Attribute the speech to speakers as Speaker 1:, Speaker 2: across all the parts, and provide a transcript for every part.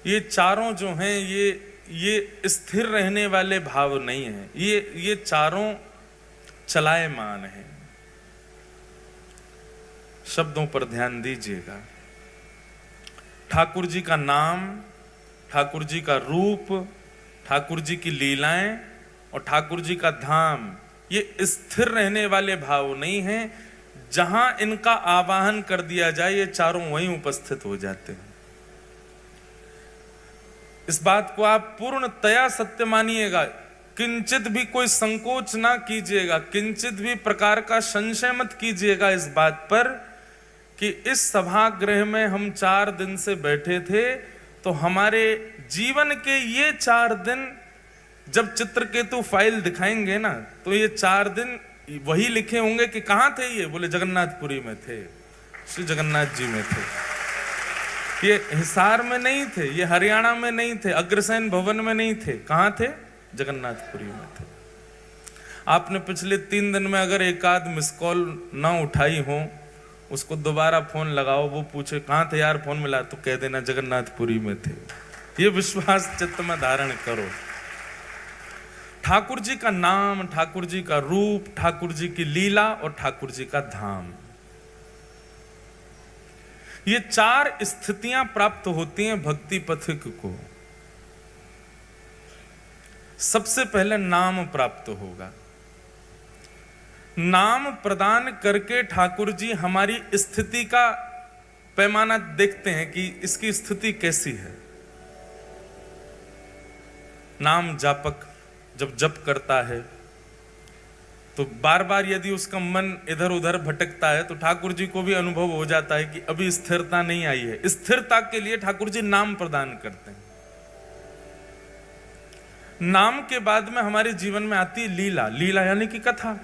Speaker 1: ये चारों जो हैं ये स्थिर रहने वाले भाव नहीं हैं, ये चारों चलायमान हैं। शब्दों पर ध्यान दीजिएगा। ठाकुर जी का नाम, ठाकुर जी का रूप, ठाकुर जी की लीलाएं और ठाकुर जी का धाम, ये स्थिर रहने वाले भाव नहीं हैं। जहां इनका आवाहन कर दिया जाए ये चारों वहीं उपस्थित हो जाते हैं। इस बात को आप पूर्णतया सत्य मानिएगा, किंचित भी कोई संकोच ना कीजिएगा, किंचित भी प्रकार का संशय मत कीजिएगा इस बात पर कि इस सभागृह में हम 4 दिन से बैठे थे, तो हमारे जीवन के ये 4 दिन जब चित्रकेतु फाइल दिखाएंगे ना, तो ये 4 दिन वही लिखे होंगे कि कहां थे ये, बोले जगन्नाथपुरी में थे, श्री जगन्नाथ जी में थे। ये हिसार में नहीं थे, ये हरियाणा में नहीं थे, अग्रसेन भवन में नहीं थे, कहां थे, जगन्नाथपुरी में थे। आपने पिछले 3 दिन में अगर एक आध मिस कॉल ना उठाई हो, उसको दोबारा फोन लगाओ, वो पूछे कहां थे यार, फोन मिला, तो कह देना जगन्नाथपुरी में थे। ये विश्वास चित्त में धारण करो। ठाकुर जी का नाम, ठाकुर जी का रूप, ठाकुर जी की लीला और ठाकुर जी का धाम, ये 4 स्थितियां प्राप्त होती हैं भक्ति पथिक को। सबसे पहले नाम प्राप्त होगा। नाम प्रदान करके ठाकुर जी हमारी स्थिति का पैमाना देखते हैं कि इसकी स्थिति कैसी है। नाम जापक जब जप करता है तो बार बार यदि उसका मन इधर उधर भटकता है तो ठाकुर जी को भी अनुभव हो जाता है कि अभी स्थिरता नहीं आई है। स्थिरता के लिए ठाकुर जी नाम प्रदान करते हैं। नाम के बाद में हमारे जीवन में आती है लीला। लीला यानी कि कथा।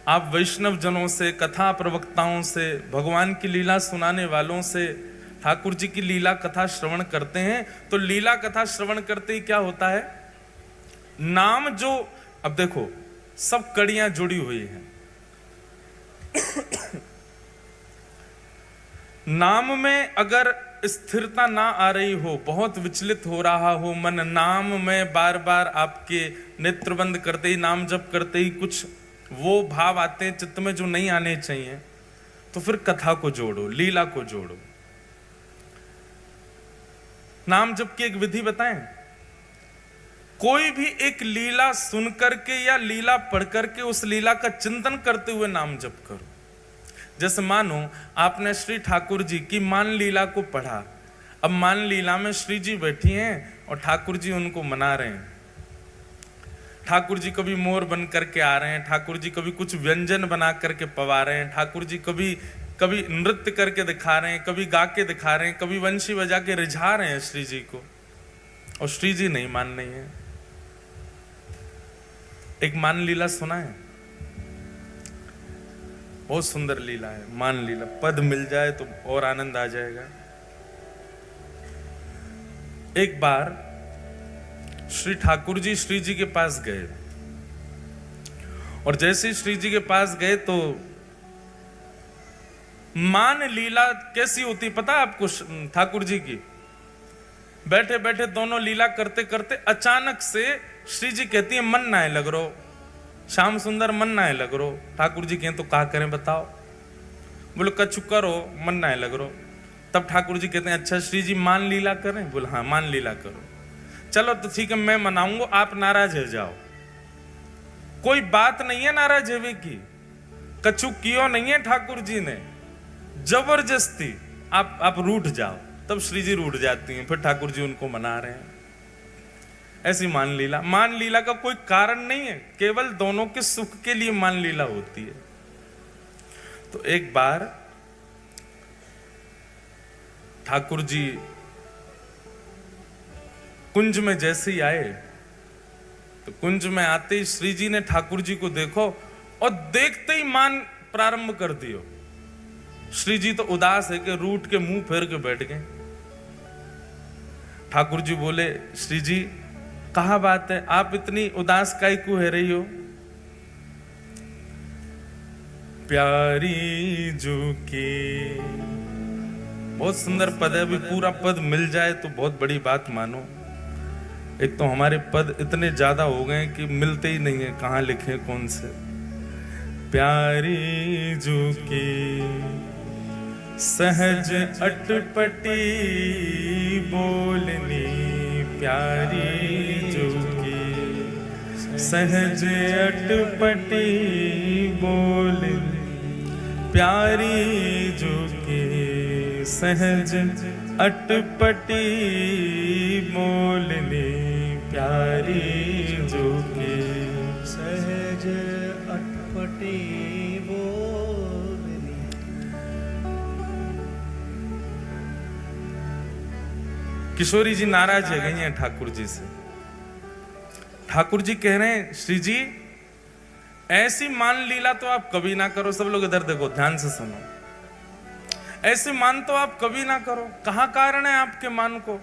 Speaker 1: आप वैष्णव जनों से, कथा प्रवक्ताओं से, भगवान की लीला सुनाने वालों से ठाकुर जी की लीला कथा श्रवण करते हैं, तो लीला कथा श्रवण करते ही क्या होता है, नाम जो, अब देखो सब कड़ियां जुड़ी हुई हैं। नाम में अगर स्थिरता ना आ रही हो, बहुत विचलित हो रहा हो मन, नाम में बार बार आपके नेत्रबंद करते ही, नाम जप करते ही कुछ वो भाव आते हैं चित्त में जो नहीं आने चाहिए, तो फिर कथा को जोड़ो, लीला को जोड़ो। नाम जप की एक विधि बताएं। कोई भी एक लीला सुन करके या लीला पढ़ करके उस लीला का चिंतन करते हुए नाम जप करो। जैसे मानो आपने श्री ठाकुर जी की मान लीला को पढ़ा, अब मान लीला में श्री जी बैठी हैं और ठाकुर जी उनको मना रहे हैं। ठाकुर जी कभी मोर बन करके आ रहे हैं, ठाकुर जी कभी कुछ व्यंजन बना करके पवा रहे हैं, ठाकुर जी कभी कभी नृत्य करके दिखा रहे हैं, कभी गा के दिखा रहे हैं, कभी वंशी बजा के रिझा रहे हैं श्री जी को, और श्री जी नहीं मान रही है। एक मान लीला सुना है, बहुत सुंदर लीला है मान लीला, पद मिल जाए तो और आनंद आ जाएगा। एक बार श्री ठाकुर जी श्री जी के पास गए, और जैसे श्री जी के पास गए तो मान लीला कैसी होती पता आपको ठाकुर जी की? बैठे बैठे दोनों लीला करते करते अचानक से श्री जी कहती है मन ना है लग रो, श्याम सुंदर मन ना है लग रो। ठाकुर जी कहें तो क्या करें बताओ? बोले कछु करो, मन ना है लग रो। तब ठाकुर जी कहते हैं अच्छा श्री जी मान लीला करें? बोले हाँ मान लीला करो। चलो तो ठीक है मैं मनाऊंगा, आप नाराज हो जाओ। कोई बात नहीं है नाराज होने की, कछु कियो नहीं है ठाकुर जी ने, जबरदस्ती आप रूठ जाओ। तब श्री जी रूठ जाती हैं, फिर ठाकुर जी उनको मना रहे हैं। ऐसी मान लीला, मान लीला का कोई कारण नहीं है, केवल दोनों के सुख के लिए मान लीला होती है। तो एक बार ठाकुर जी कुंज में जैसे ही आए, तो कुंज में आते ही श्री जी ने ठाकुर जी को देखो और देखते ही मान प्रारंभ कर दियो। श्री जी तो उदास है कि रूठ के मुंह फेर के बैठ गए। ठाकुर जी बोले श्री जी कहा बात है, आप इतनी उदास काहे को है रही हो? प्यारी जो की बहुत सुंदर पद है, अभी पूरा पद मिल जाए तो बहुत बड़ी बात मानो। एक तो हमारे पद इतने ज्यादा हो गए कि मिलते ही नहीं है, कहाँ लिखे कौन से। प्यारी जू की सहज अटपटी बोलनी, प्यारी जू की सहज अटपटी बोलनी, प्यारी जू की सहज अटपटी बोलनी, प्यारी जू की
Speaker 2: सहज अटपटी बोलनी।
Speaker 1: किशोरी जी नाराज है गई हैं ठाकुर जी से। ठाकुर जी कह रहे हैं श्री जी ऐसी मान लीला तो आप कभी ना करो। सब लोग इधर देखो, ध्यान से सुनो। ऐसे मान तो आप कभी ना करो, कहां कारण है आपके मान को?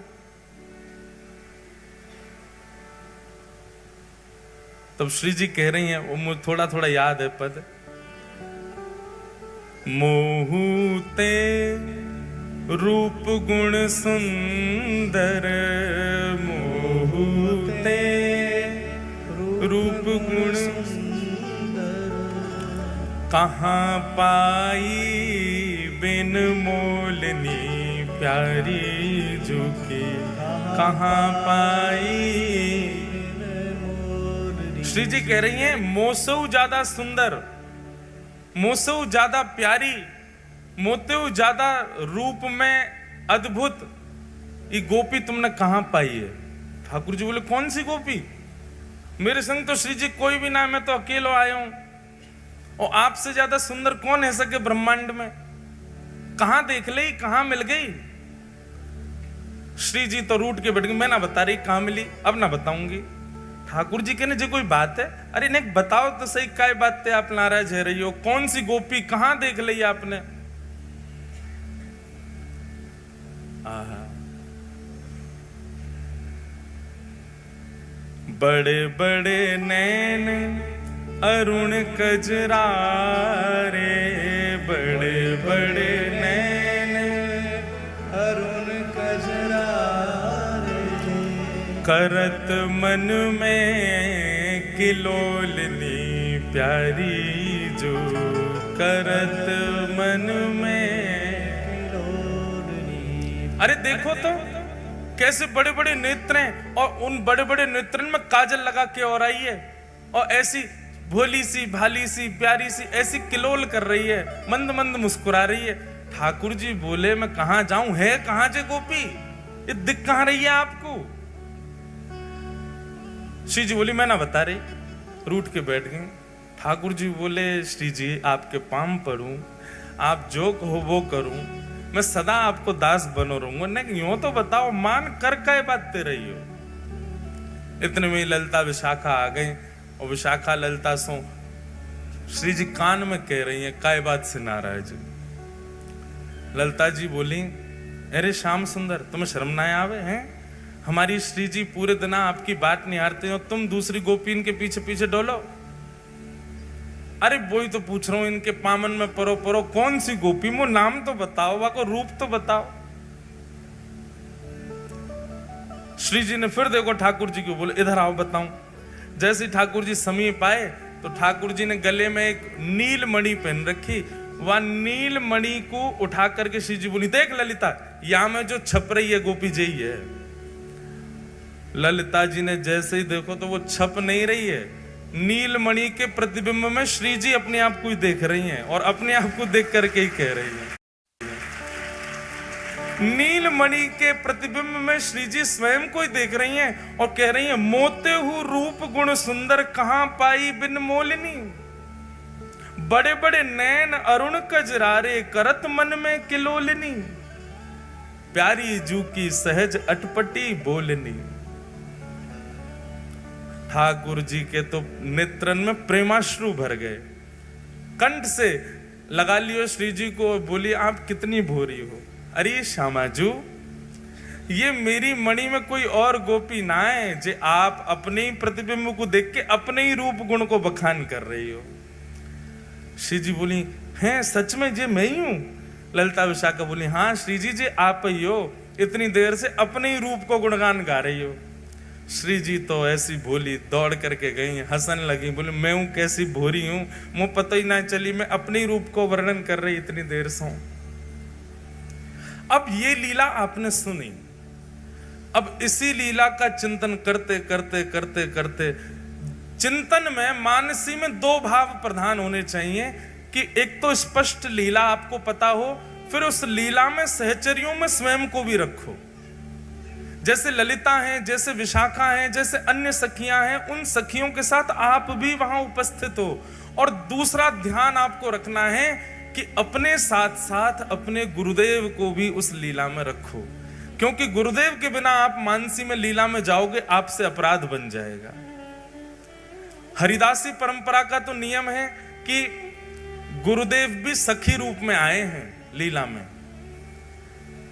Speaker 1: तब श्री जी कह रही हैं, वो मुझे थोड़ा थोड़ा याद है पद। मोहूते रूप गुण सुंदर, मोहूते रूप गुण कहाँ पाई बिन मोलनी, प्यारी जू की कहाँ पाई। श्री जी कह रही हैं मोसऊ ज्यादा सुंदर, मोसऊ ज्यादा प्यारी, मोतेऊ ज्यादा रूप में अद्भुत ये गोपी तुमने कहां पाई है? ठाकुर जी बोले कौन सी गोपी? मेरे संग तो श्री जी कोई भी ना है, मैं तो अकेला आया हूं, और आपसे ज्यादा सुंदर कौन है सके ब्रह्मांड में? कहां देख ली, कहां मिल गई? श्री जी तो रूठ के बैठ गई, मैं ना बता रही कहां मिली, अब ना बताऊंगी। ठाकुर जी कहने जी कोई बात है? अरे नहीं बताओ तो सही, क्या बात है आप नाराज है रही हो? कौन सी गोपी कहां देख ली आपने? बड़े बड़े नैन अरुण कजरारे, बड़े बड़े नैन
Speaker 2: अरुण कजरारे,
Speaker 1: करत मन में किलोलनी, प्यारी जो करत मन में किलोलनी। अरे देखो तो कैसे बड़े बड़े नेत्र हैं, और उन बड़े बड़े नेत्रों में काजल लगा के और आई है, और ऐसी भोली सी भाली सी प्यारी सी ऐसी किलोल कर रही है, मंद मंद मुस्कुरा रही है। ठाकुर जी बोले मैं कहां जाऊं, है कहां जे गोपी, ये दिख कहां रही है आपको? श्री जी बोली मैं ना बता रही, रूठ के बैठ गए। ठाकुर जी बोले श्री जी आपके पांव पड़ूं, आप जो कहो वो करूं, मैं सदा आपको दास बनो रहूंगा। नहीं यूं तो बताओ मान कर क्या बातें रही हो? इतने में ललिता विशाखा आ गई, और विशाखा ललिता सो श्री जी कान में कह रही है काय बात से नाराज? ललिता जी बोली अरे श्याम सुंदर तुम्हें शर्म ना आवे हैं? हमारी श्री जी पूरे दिन आपकी बात निहारते हो, तुम दूसरी गोपीन के पीछे पीछे डोलो। अरे वही तो पूछ रहा हूं, इनके पामन में परो परो कौन सी गोपी, मो नाम तो बताओ, वाको रूप तो बताओ। श्री जी ने फिर देखो ठाकुर जी को बोले इधर आओ बताऊं। जैसे ठाकुर जी समीप आए तो ठाकुर जी ने गले में एक नील मणि पहन रखी, वह नील मणि को उठा करके श्री जी बोली देख ललिता यहां में जो छप रही है गोपी जी है। ललिता जी ने जैसे ही देखो तो वो छप नहीं रही है, नीलमणि के प्रतिबिंब में श्री जी अपने आप को ही देख रही हैं, और अपने आप को देख करके ही कह रही हैं। नीलमणि के प्रतिबिंब में श्री जी स्वयं को ही देख रही हैं और कह रही हैं मोते हु रूप गुण सुंदर कहां पाई बिन मोलिनी, बड़े बड़े नैन अरुण कजरारे करत मन में किलोलिनी, प्यारी जू की सहज अटपटी बोलनी। ठाकुर जी के तो नेत्रन में प्रेमाश्रु भर गए, कंठ से लगा लियो श्री जी को, बोली आप कितनी भोरी हो। अरे श्यामाजू ये मेरी मणि में कोई और गोपी ना है, जे आप अपने ही प्रतिबिंब को देख के अपने ही रूप गुण को बखान कर रही हो। श्री जी बोली हैं सच में जे मैं ही हूं? ललिता विशाखा बोली, हाँ श्री जी आप ही हो, इतनी देर से अपने ही रूप को गुणगान गा रही हो। श्री जी तो ऐसी भोली दौड़ करके गई, हंसन लगी, बोले मैं हूं कैसी भोरी हूं, मुझे पता ही ना चली, मैं अपने ही रूप को वर्णन कर रही इतनी देर से। अब ये लीला आपने सुनी, अब इसी लीला का चिंतन करते करते करते करते चिंतन में मानसी में दो भाव प्रधान होने चाहिए कि एक तो स्पष्ट लीला आपको पता हो, फिर उस लीला में सहचरियों में स्वयं को भी रखो। जैसे ललिता हैं, जैसे विशाखा हैं, जैसे अन्य सखियां हैं, उन सखियों के साथ आप भी वहां उपस्थित हो। और दूसरा ध्यान आपको रखना है कि अपने साथ साथ अपने गुरुदेव को भी उस लीला में रखो, क्योंकि गुरुदेव के बिना आप मानसी में लीला में जाओगे, आपसे अपराध बन जाएगा। हरिदासी परंपरा का तो नियम है कि गुरुदेव भी सखी रूप में आए हैं लीला में,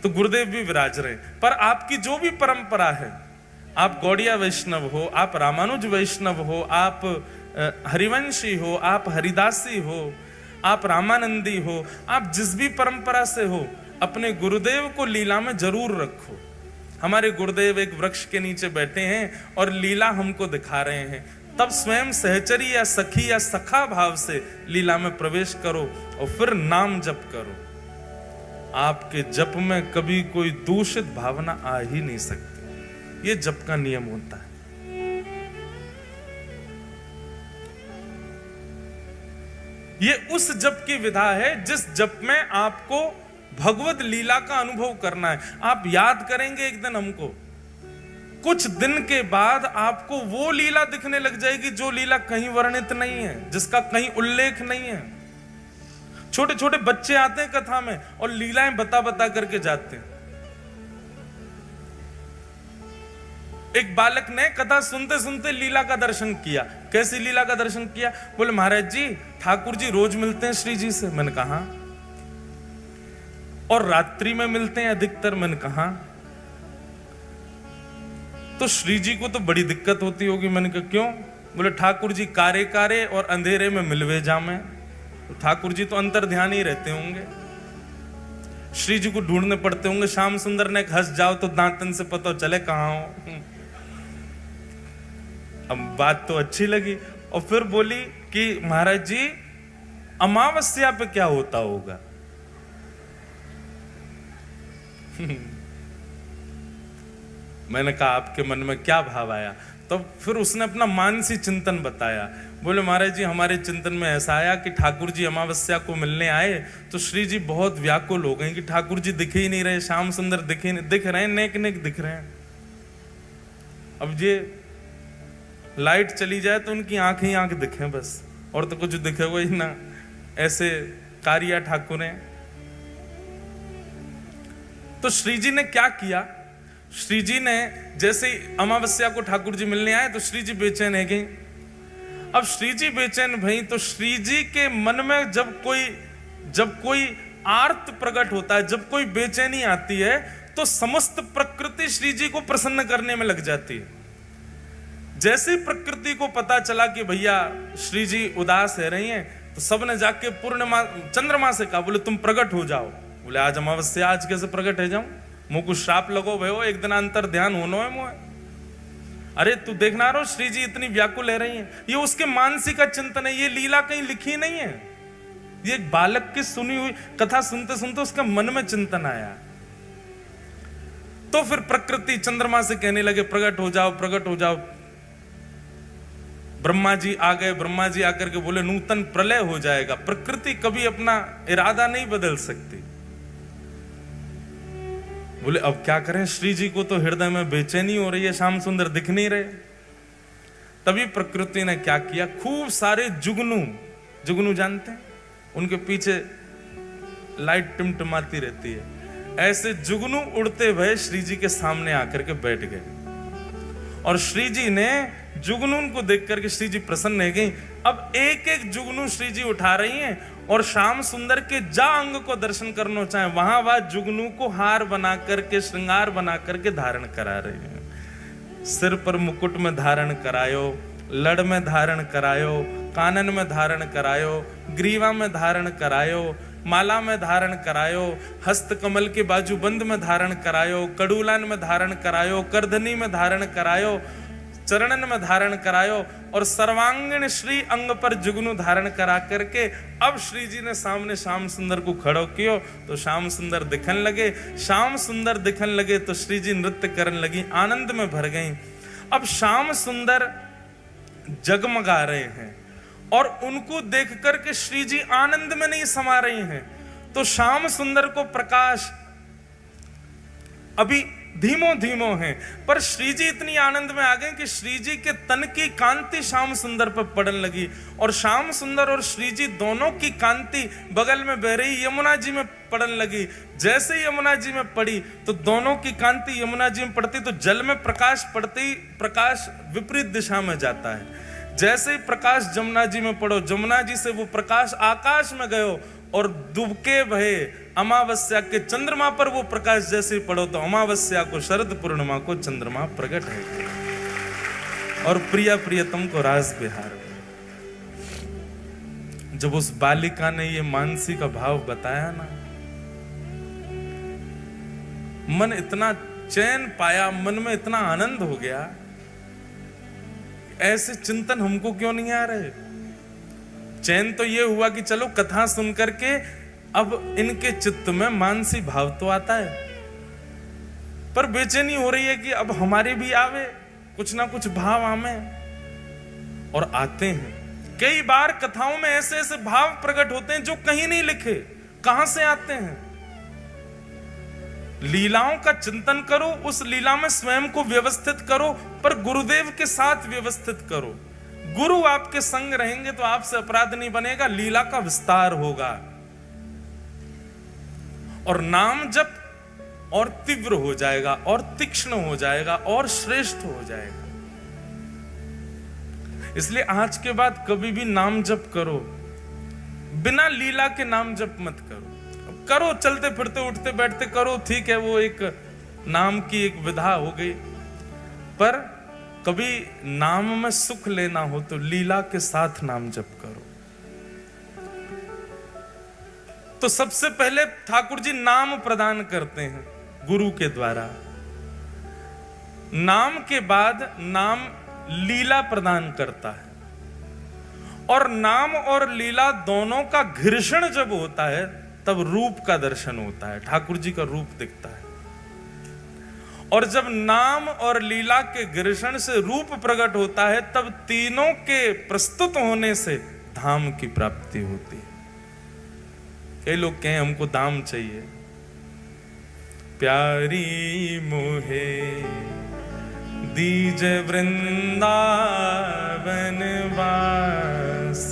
Speaker 1: तो गुरुदेव भी विराज रहे। पर आपकी जो भी परंपरा है, आप गौड़िया वैष्णव हो, आप रामानुज वैष्णव हो, आप हरिवंशी हो, आप हरिदासी हो, आप रामानंदी हो, आप जिस भी परंपरा से हो, अपने गुरुदेव को लीला में जरूर रखो। हमारे गुरुदेव एक वृक्ष के नीचे बैठे हैं और लीला हमको दिखा रहे हैं, तब स्वयं सहचरी या सखी या सखा भाव से लीला में प्रवेश करो और फिर नाम जप करो। आपके जप में कभी कोई दूषित भावना आ ही नहीं सकती, ये जप का नियम होता है। ये उस जप की विधा है जिस जप में आपको भगवत लीला का अनुभव करना है। आप याद करेंगे एक दिन हमको, कुछ दिन के बाद आपको वो लीला दिखने लग जाएगी जो लीला कहीं वर्णित नहीं है, जिसका कहीं उल्लेख नहीं है। छोटे छोटे बच्चे आते हैं कथा में और लीलाएं बता बता करके जाते हैं। एक बालक ने कथा सुनते सुनते लीला का दर्शन किया। कैसी लीला का दर्शन किया? बोले महाराज जी, ठाकुर जी रोज मिलते हैं श्री जी से। मैंने कहा, और रात्रि में मिलते हैं अधिकतर। मैंने कहा, तो श्री जी को तो बड़ी दिक्कत होती होगी। मैंने कहा क्यों? बोले ठाकुर जी कारे कारे और अंधेरे में मिलवे जामे। तो ठाकुर जी तो अंतर ध्यान ही रहते होंगे, श्री जी को ढूंढने पड़ते होंगे। श्याम सुंदर ने हंस जाओ तो दांतन से पता चले कहां हो। अब बात तो अच्छी लगी और फिर बोली कि महाराज जी अमावस्या पे क्या होता होगा? मैंने कहा आपके मन में क्या भाव आया? तो फिर उसने अपना मानसी चिंतन बताया। बोले महाराज जी हमारे चिंतन में ऐसा आया कि ठाकुर जी अमावस्या को मिलने आए तो श्री जी बहुत व्याकुल हो गए कि ठाकुर जी दिख ही नहीं रहे, श्याम सुंदर दिख ही नहीं, दिख रहे हैं नेक नेक दिख रहे हैं। अब ये लाइट चली जाए तो उनकी आंख ही आंख दिखे बस, और तो कुछ दिखे हुआ ही ना। ऐसे कारिया ठाकुर हैं। तो श्री जी ने क्या किया? श्री जी ने जैसे अमावस्या को ठाकुर जी मिलने आए तो श्री जी बेचैन है गई। अब श्री जी बेचैन भई तो श्री जी के मन में जब कोई आर्त प्रकट होता है, जब कोई बेचैनी आती है, तो समस्त प्रकृति श्री जी को प्रसन्न करने में लग जाती है। जैसे प्रकृति को पता चला कि भैया श्री जी उदास है रही हैं, तो सबने जाके पूर्णिमा चंद्रमा से कहा, बोले तुम प्रकट हो जाओ। बोले आज अमावस्या, आज कैसे प्रकट है जाऊं? मुंह को श्राप लगो भयो, एक दिन अंतर ध्यान होनो है मुझे। अरे तू देखना रो श्री जी इतनी व्याकुल है रही हैं। ये उसके मानसिक का चिंतन है, ये लीला कहीं लिखी नहीं है। ये एक बालक की सुनी हुई कथा सुनते सुनते उसके मन में चिंतन आया। तो फिर प्रकृति चंद्रमा से कहने लगे प्रकट हो जाओ, प्रकट हो जाओ। ब्रह्मा जी आ गए। ब्रह्मा जी आकर के बोले नूतन प्रलय हो जाएगा। प्रकृति कभी अपना इरादा नहीं बदल सकती। बोले अब क्या करें? श्री जी को तो हृदय में बेचैनी हो रही है, श्याम सुंदर दिख नहीं रहे। तभी प्रकृति ने क्या किया? खूब सारे जुगनू जानते हैं, उनके पीछे लाइट टिमटिमाती रहती है। ऐसे जुगनू उड़ते हुए श्री जी के सामने आकर के बैठ गए और श्री जी ने जुगनू को देख करके श्री जी प्रसन्न हो गई। अब एक एक जुगनू श्री जी उठा रही हैं और श्याम सुंदर के जा अंग को दर्शन करना चाहे वहां वह जुगनू को हार बना करके, श्रृंगार बना करके धारण करा रही हैं। सिर पर मुकुट में धारण करायो, लड़ में धारण करायो, कानन में धारण करायो, ग्रीवा में धारण करायो, माला में धारण करायो, हस्त कमल के बाजूबंद में धारण करायो, कड़ूलान में धारण करायो, करधनी में धारण करायो, चरणन में धारण करायो और सर्वांगीण श्री अंग पर जुगनू धारण करा करके अब श्री जी ने सामने श्याम सुंदर को खड़ो कियो तो श्याम सुंदर दिखन लगे। श्याम सुंदर दिखन लगे तो श्री जी नृत्य करने लगी, आनंद में भर गई। अब श्याम सुंदर जगमगा रहे हैं और उनको देख करके श्री जी आनंद में नहीं समा रही हैं। तो श्याम सुंदर को प्रकाश अभी धीमो धीमो है, पर श्री जी इतनी आनंद में आ गए कि श्री जी के तन की कांति श्याम सुंदर पर पड़ने लगी और श्याम सुंदर और श्री जी दोनों की कांति बगल में बह रही यमुना जी में पड़ने लगी। जैसे यमुना जी में पड़ी तो दोनों की कांति यमुना जी में पड़ती तो जल में प्रकाश पड़ते ही प्रकाश विपरीत दिशा में जाता है। जैसे ही प्रकाश जमुना जी में पड़ो, जमुना जी से वो प्रकाश आकाश में गयो और दुबके भये अमावस्या के चंद्रमा पर वो प्रकाश जैसे पड़ो तो अमावस्या को शरद पूर्णिमा को चंद्रमा प्रकट है और प्रिया प्रियतम को रास बिहार। जब उस बालिका ने ये मानसी का भाव बताया ना, मन इतना चैन पाया, मन में इतना आनंद हो गया। ऐसे चिंतन हमको क्यों नहीं आ रहे? चैन तो ये हुआ कि चलो कथा सुन करके अब इनके चित्त में मानसी भाव तो आता है, पर बेचैनी हो रही है कि अब हमारे भी आवे कुछ ना कुछ भाव आमे, और आते हैं। कई बार कथाओं में ऐसे ऐसे भाव प्रकट होते हैं जो कहीं नहीं लिखे, कहां से आते हैं? लीलाओं का चिंतन करो, उस लीला में स्वयं को व्यवस्थित करो, पर गुरुदेव के साथ व्यवस्थित करो। गुरु आपके संग रहेंगे तो आपसे अपराध नहीं बनेगा, लीला का विस्तार होगा और नाम जप और तीव्र हो जाएगा और तीक्ष्ण हो जाएगा और श्रेष्ठ हो जाएगा। इसलिए आज के बाद कभी भी नाम जप करो, बिना लीला के नाम जप मत करो। करो चलते फिरते उठते बैठते करो, ठीक है, वो एक नाम की एक विधा हो गई, पर कभी नाम में सुख लेना हो तो लीला के साथ नाम जप करो। तो सबसे पहले ठाकुर जी नाम प्रदान करते हैं गुरु के द्वारा, नाम के बाद नाम लीला प्रदान करता है, और नाम और लीला दोनों का घर्षण जब होता है तब रूप का दर्शन होता है, ठाकुर जी का रूप दिखता है। और जब नाम और लीला के घर्षण से रूप प्रकट होता है तब तीनों के प्रस्तुत होने से धाम की प्राप्ति होती है। कई लोग कहें हमको धाम चाहिए, प्यारी मोहे दीजे वृंदावन वास,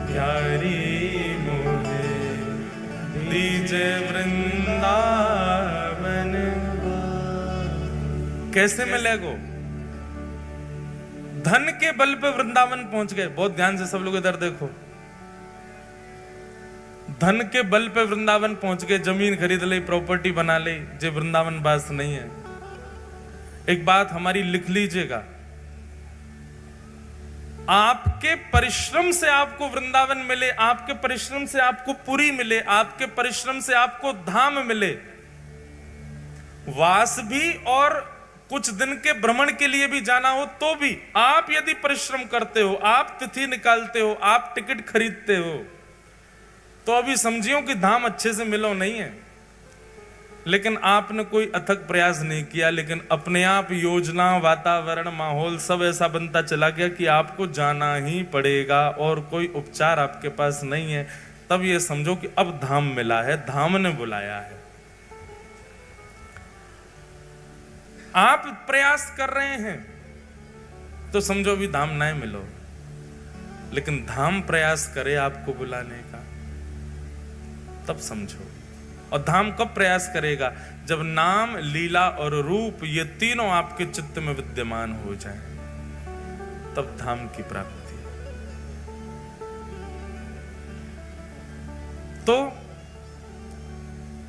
Speaker 1: प्यारी मोहे दीजे वृंदावन। कैसे मिलेगो? धन के बल पे वृंदावन पहुंच गए। बहुत ध्यान से सब लोग इधर देखो, धन के बल पे वृंदावन पहुंच गए, जमीन खरीद ली, प्रॉपर्टी बना ली, जे वृंदावन बास नहीं है। एक बात हमारी लिख लीजिएगा, आपके परिश्रम से आपको वृंदावन मिले, आपके परिश्रम से आपको पुरी मिले, आपके परिश्रम से आपको धाम मिले, वास भी और कुछ दिन के भ्रमण के लिए भी जाना हो तो भी आप यदि परिश्रम करते हो, आप तिथि निकालते हो, आप टिकट खरीदते हो, तो अभी समझियो कि धाम अच्छे से मिलो नहीं है। लेकिन आपने कोई अथक प्रयास नहीं किया, लेकिन अपने आप योजना, वातावरण, माहौल सब ऐसा बनता चला गया कि आपको जाना ही पड़ेगा और कोई उपचार आपके पास नहीं है। तब ये समझो कि अब धाम मिला है, धाम ने बुलाया है। आप प्रयास कर रहे हैं तो समझो भी धाम नहीं मिलो, लेकिन धाम प्रयास करे आपको बुलाने का, तब समझो। और धाम कब प्रयास करेगा? जब नाम, लीला और रूप ये तीनों आपके चित्त में विद्यमान हो जाए, तब धाम की प्राप्ति। तो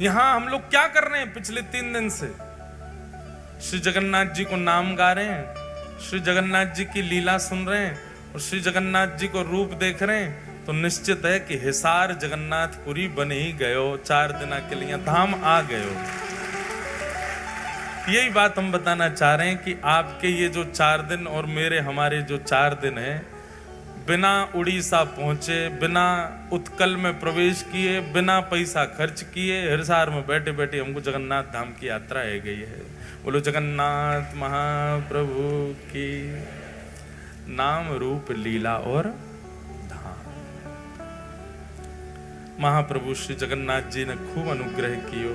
Speaker 1: यहां हम लोग क्या कर रहे हैं? पिछले 3 दिन से श्री जगन्नाथ जी को नाम गा रहे हैं, श्री जगन्नाथ जी की लीला सुन रहे हैं और श्री जगन्नाथ जी को रूप देख रहे हैं। तो निश्चित है कि हिसार जगन्नाथपुरी बन ही गयो, 4 दिना के लिए धाम आ गयो। यही बात हम बताना चाह रहे हैं कि आपके ये जो 4 दिन और हमारे जो 4 दिन है, बिना उड़ीसा पहुंचे, बिना उत्कल में प्रवेश किए, बिना पैसा खर्च किए, हिसार में बैठे बैठे हमको जगन्नाथ धाम की यात्रा है गई है। बोलो जगन्नाथ महाप्रभु की। नाम रूप लीला और धाम। महाप्रभु श्री जगन्नाथ जी ने खूब अनुग्रह कियो।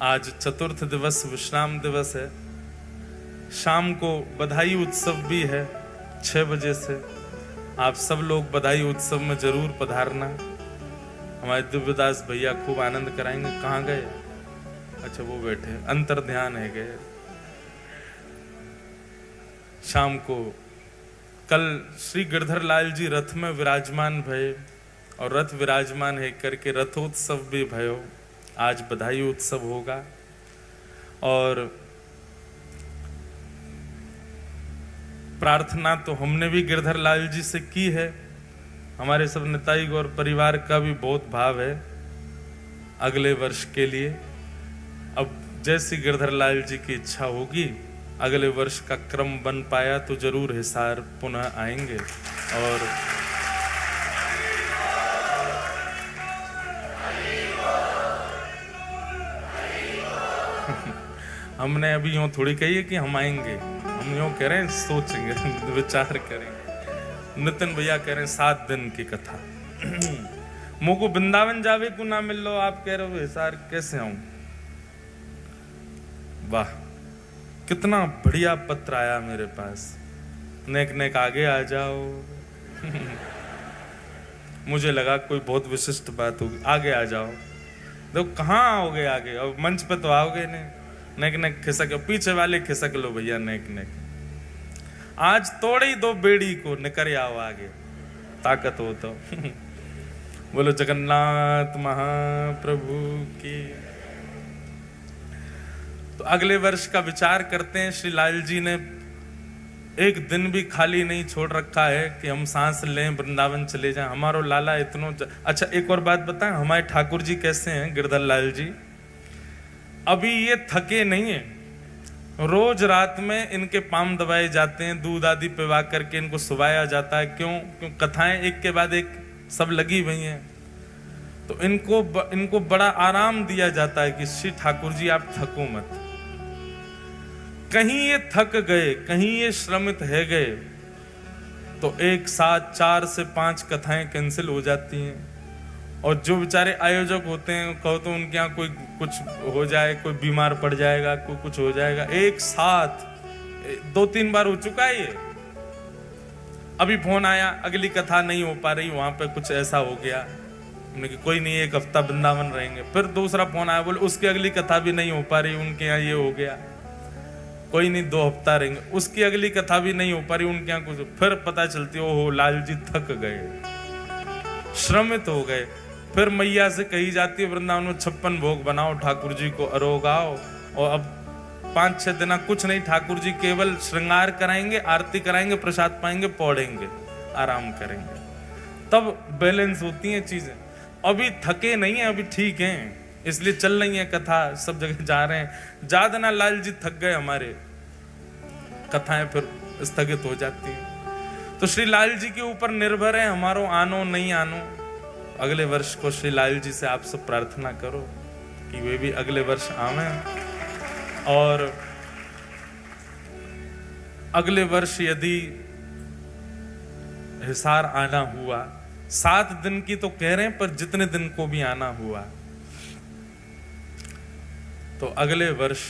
Speaker 1: आज चतुर्थ दिवस विश्राम दिवस है। शाम को बधाई उत्सव भी है 6 बजे से। आप सब लोग बधाई उत्सव में जरूर पधारना। हमारे दिव्यदास भैया खूब आनंद कराएंगे। कहाँ गए? अच्छा वो बैठे, अंतर ध्यान है गए। शाम को कल श्री गिरधर लाल जी रथ में विराजमान भये और रथ विराजमान है करके रथोत्सव भी भयो। आज बधाई उत्सव होगा और प्रार्थना तो हमने भी गिरधर लाल जी से की है। हमारे सब निताई गौर परिवार का भी बहुत भाव है अगले वर्ष के लिए। अब जैसी गिरधर लाल जी की इच्छा होगी, अगले वर्ष का क्रम बन पाया तो जरूर हिसार पुनः आएंगे। और हमने अभी यूं थोड़ी कही है कि हम आएंगे, हम यूं कह रहे हैं, सोचेंगे, विचार करेंगे। नितिन भैया कह रहे हैं 7 दिन की कथा। मुझको वृंदावन जावे को ना मिल लो, आप कह रहे हो हिसार कैसे आऊं? वाह, कितना बढ़िया पत्र आया मेरे पास। नेक नेक आगे आ जाओ। मुझे लगा कोई बहुत विशिष्ट बात होगी। आगे आ जाओ। देखो कहाँ आओगे आगे? अब मंच पे तो आओगे नहीं। नेक नेक खिसक, पीछे वाले खिसक लो भैया नेक नेक। आज तोड़ ही दो बेड़ी को, निकर आओ आगे, ताकत हो तो। बोलो जगन्नाथ महाप्रभु की। तो अगले वर्ष का विचार करते हैं। श्री लाल जी ने एक दिन भी खाली नहीं छोड़ रखा है कि हम सांस लें, वृंदावन चले जाएं। हमारो लाला इतनो अच्छा, एक और बात बताएं, हमारे ठाकुर जी कैसे हैं? गिरधर लाल जी अभी ये थके नहीं है। रोज रात में इनके पाम दबाए जाते हैं, दूध आदि पिवा करके इनको सुवाया जाता है। क्यों कथाएं एक के बाद एक सब लगी हुई हैं, तो इनको बड़ा आराम दिया जाता है कि श्री ठाकुर जी आप थको मत। कहीं ये थक गए, कहीं ये श्रमित है गए, तो एक साथ 4 से 5 कथाएं कैंसिल हो जाती हैं। और जो बेचारे आयोजक होते हैं, कहो तो उनके यहाँ कोई कुछ हो जाए, कोई बीमार पड़ जाएगा, कोई कुछ हो जाएगा, एक साथ 2-3 बार हो चुका है ये। अभी फोन आया, अगली कथा नहीं हो पा रही, वहां पे कुछ ऐसा हो गया, कोई नहीं 1 हफ्ता वृंदावन रहेंगे। फिर दूसरा फोन आया, बोले उसकी अगली कथा भी नहीं हो पा रही, उनके यहाँ ये हो गया, कोई नहीं 2 हफ्ता रहेंगे। उसकी अगली कथा भी नहीं हो पा रही, उनके यहाँ कुछ। फिर पता चलती ओहो लाल जी थक गए, श्रमित हो गए। फिर मैया से कही जाती है वृंदावन में 56 भोग बनाओ, ठाकुर जी को अरोगाओ। और अब 5-6 दिन कुछ नहीं, ठाकुर जी केवल श्रृंगार कराएंगे, आरती कराएंगे, प्रसाद पाएंगे, पौड़ेंगे, आराम करेंगे, तब बैलेंस होती हैं चीजें। अभी थके नहीं है, अभी ठीक हैं, इसलिए चल रही है कथा, सब जगह जा रहे हैं। ज्यादा ना लाल जी थक गए हमारे, कथाएं फिर स्थगित हो जाती हैं। तो श्री लाल जी के ऊपर निर्भर है हमारो आनो नहीं आनो। अगले वर्ष को श्री लाल जी से आप सब प्रार्थना करो कि वे भी अगले वर्ष आवें। और अगले वर्ष यदि हिसार आना हुआ, 7 दिन की तो कह रहे हैं, पर जितने दिन को भी आना हुआ, तो अगले वर्ष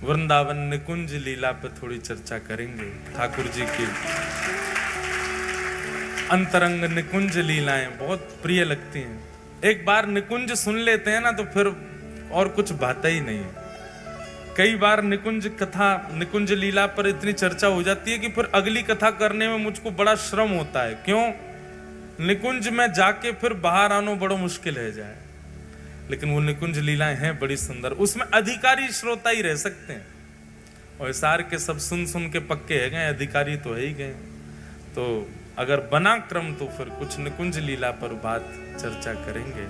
Speaker 1: वृंदावन निकुंज लीला पर थोड़ी चर्चा करेंगे। ठाकुर जी की अंतरंग निकुंज लीलाएं बहुत प्रिय लगती हैं। एक बार निकुंज सुन लेते हैं ना, तो फिर और कुछ बात ही नहीं है। कई बार निकुंज कथा, निकुंज लीला पर इतनी चर्चा हो जाती है कि फिर अगली कथा करने में मुझको बड़ा श्रम होता है। क्यों? निकुंज में जाके फिर बाहर आना बड़ा मुश्किल है जाए। लेकिन वो निकुंज लीलाएं हैं बड़ी सुंदर, उसमें अधिकारी श्रोता ही रह सकते हैं। और हिसार के सब सुन सुन के पक्के है गए, अधिकारी तो है ही गए। तो अगर बना क्रम तो फिर कुछ निकुंज लीला पर बात चर्चा करेंगे।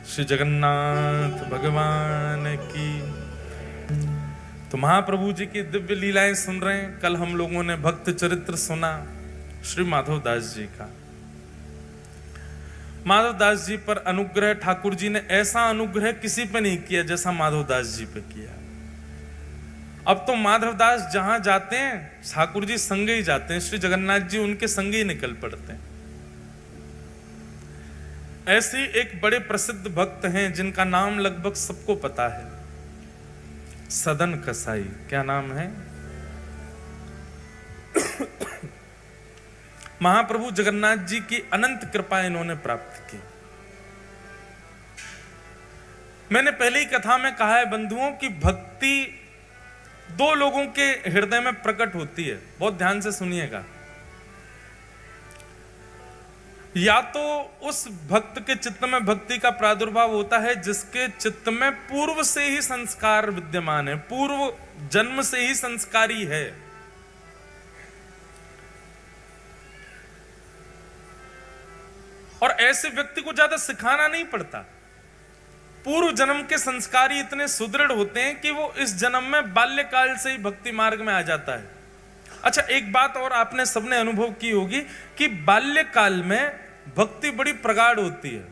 Speaker 1: श्री जगन्नाथ भगवान की। तो महाप्रभु जी की दिव्य लीलाएं सुन रहे हैं। कल हम लोगों ने भक्त चरित्र सुना श्री माधवदास जी का। माधवदास जी पर अनुग्रह ठाकुर जी ने ऐसा अनुग्रह किसी पे नहीं किया जैसा माधवदास जी पे किया। अब तो माधवदास जहां जाते हैं ठाकुर जी संगे ही जाते हैं, श्री जगन्नाथ जी उनके संगे ही निकल पड़ते हैं। ऐसी एक बड़े प्रसिद्ध भक्त हैं जिनका नाम लगभग सबको पता है, सदन कसाई। क्या नाम है? महाप्रभु जगन्नाथ जी की अनंत कृपा इन्होंने प्राप्त की। मैंने पहले ही कथा में कहा है बंधुओं की भक्ति दो लोगों के हृदय में प्रकट होती है, बहुत ध्यान से सुनिएगा। या तो उस भक्त के चित्त में भक्ति का प्रादुर्भाव होता है जिसके चित्त में पूर्व से ही संस्कार विद्यमान है, पूर्व जन्म से ही संस्कारी है। और ऐसे व्यक्ति को ज्यादा सिखाना नहीं पड़ता। पूर्व जन्म के संस्कार ही इतने सुदृढ़ होते हैं कि वो इस जन्म में बाल्यकाल से ही भक्ति मार्ग में आ जाता है। अच्छा, एक बात और आपने सबने अनुभव की होगी कि बाल्यकाल में भक्ति बड़ी प्रगाढ़ होती है।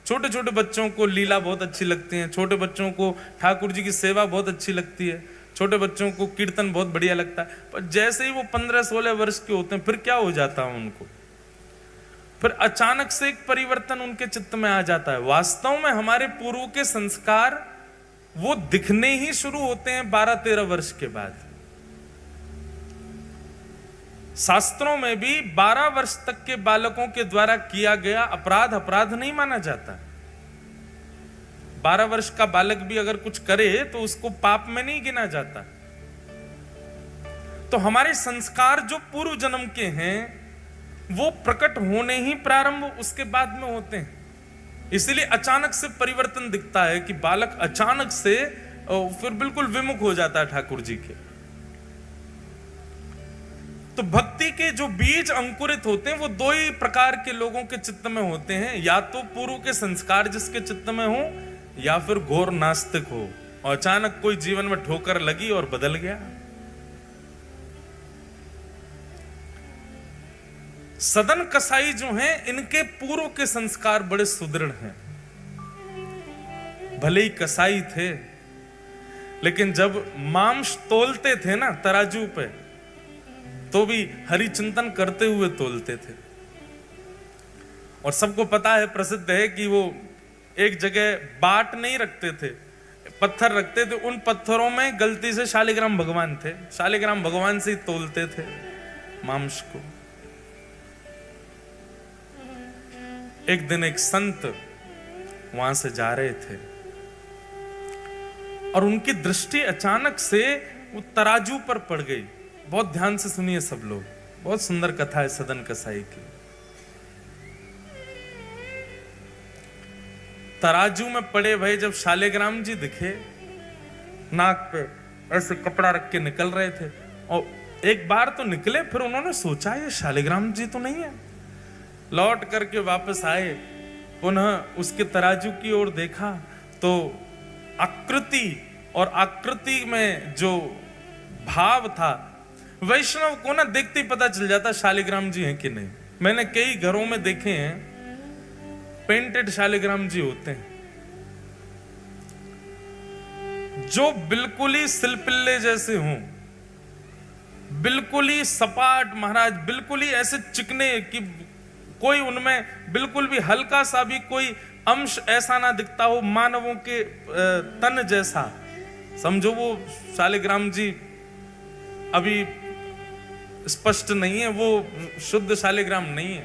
Speaker 1: छोटे छोटे बच्चों को लीला बहुत अच्छी लगती है, छोटे बच्चों को ठाकुर जी की सेवा बहुत अच्छी लगती है, छोटे बच्चों को कीर्तन बहुत बढ़िया लगता है। पर जैसे ही वो 15-16 वर्ष के होते हैं फिर क्या हो जाता है उनको, फिर अचानक से एक परिवर्तन उनके चित्त में आ जाता है। वास्तव में हमारे पूर्व के संस्कार वो दिखने ही शुरू होते हैं 12-13 वर्ष के बाद। शास्त्रों में भी 12 वर्ष तक के बालकों के द्वारा किया गया अपराध अपराध नहीं माना जाता। 12 वर्ष का बालक भी अगर कुछ करे तो उसको पाप में नहीं गिना जाता। तो हमारे संस्कार जो पूर्व जन्म के हैं वो प्रकट होने ही प्रारंभ उसके बाद में होते हैं। इसलिए अचानक से परिवर्तन दिखता है कि बालक अचानक से फिर बिल्कुल विमुख हो जाता है ठाकुर जी के। तो भक्ति के जो बीज अंकुरित होते हैं वो दो ही प्रकार के लोगों के चित्त में होते हैं, या तो पूर्व के संस्कार जिसके चित्त में हो, या फिर घोर नास्तिक हो और अचानक कोई जीवन में ठोकर लगी और बदल गया। सदन कसाई जो हैं इनके पूर्व के संस्कार बड़े सुदृढ़ हैं। भले ही कसाई थे लेकिन जब मांस तोलते थे ना तराजू पे तो भी हरि चिंतन करते हुए तोलते थे। और सबको पता है, प्रसिद्ध है कि वो एक जगह बाट नहीं रखते थे, पत्थर रखते थे। उन पत्थरों में गलती से शालिग्राम भगवान थे, शालिग्राम भगवान से ही तोलते थे मांस को। एक दिन एक संत वहां से जा रहे थे और उनकी दृष्टि अचानक से वो तराजू पर पड़ गई। बहुत ध्यान से सुनिए सब लोग, बहुत सुंदर कथा है सदन कसाई की। तराजू में पड़े भाई जब शालिग्राम जी दिखे, नाक पे ऐसे कपड़ा रख के निकल रहे थे और एक बार तो निकले, फिर उन्होंने सोचा ये शालिग्राम जी तो नहीं है। लौट करके वापस आए, पुनः उसके तराजू की ओर देखा तो आकृति और आकृति में जो भाव था, वैष्णव को ना देखते ही पता चल जाता शालिग्राम जी हैं कि नहीं। मैंने कई घरों में देखे हैं पेंटेड शालिग्राम जी होते हैं जो बिल्कुल ही सिलपिल्ले जैसे हों, बिल्कुल ही सपाट महाराज, बिल्कुल ही ऐसे चिकने कि कोई उनमें बिल्कुल भी हल्का सा भी कोई अंश ऐसा ना दिखता हो मानवों के तन जैसा। समझो वो शालिग्राम जी अभी स्पष्ट नहीं है, वो शुद्ध शालिग्राम नहीं है।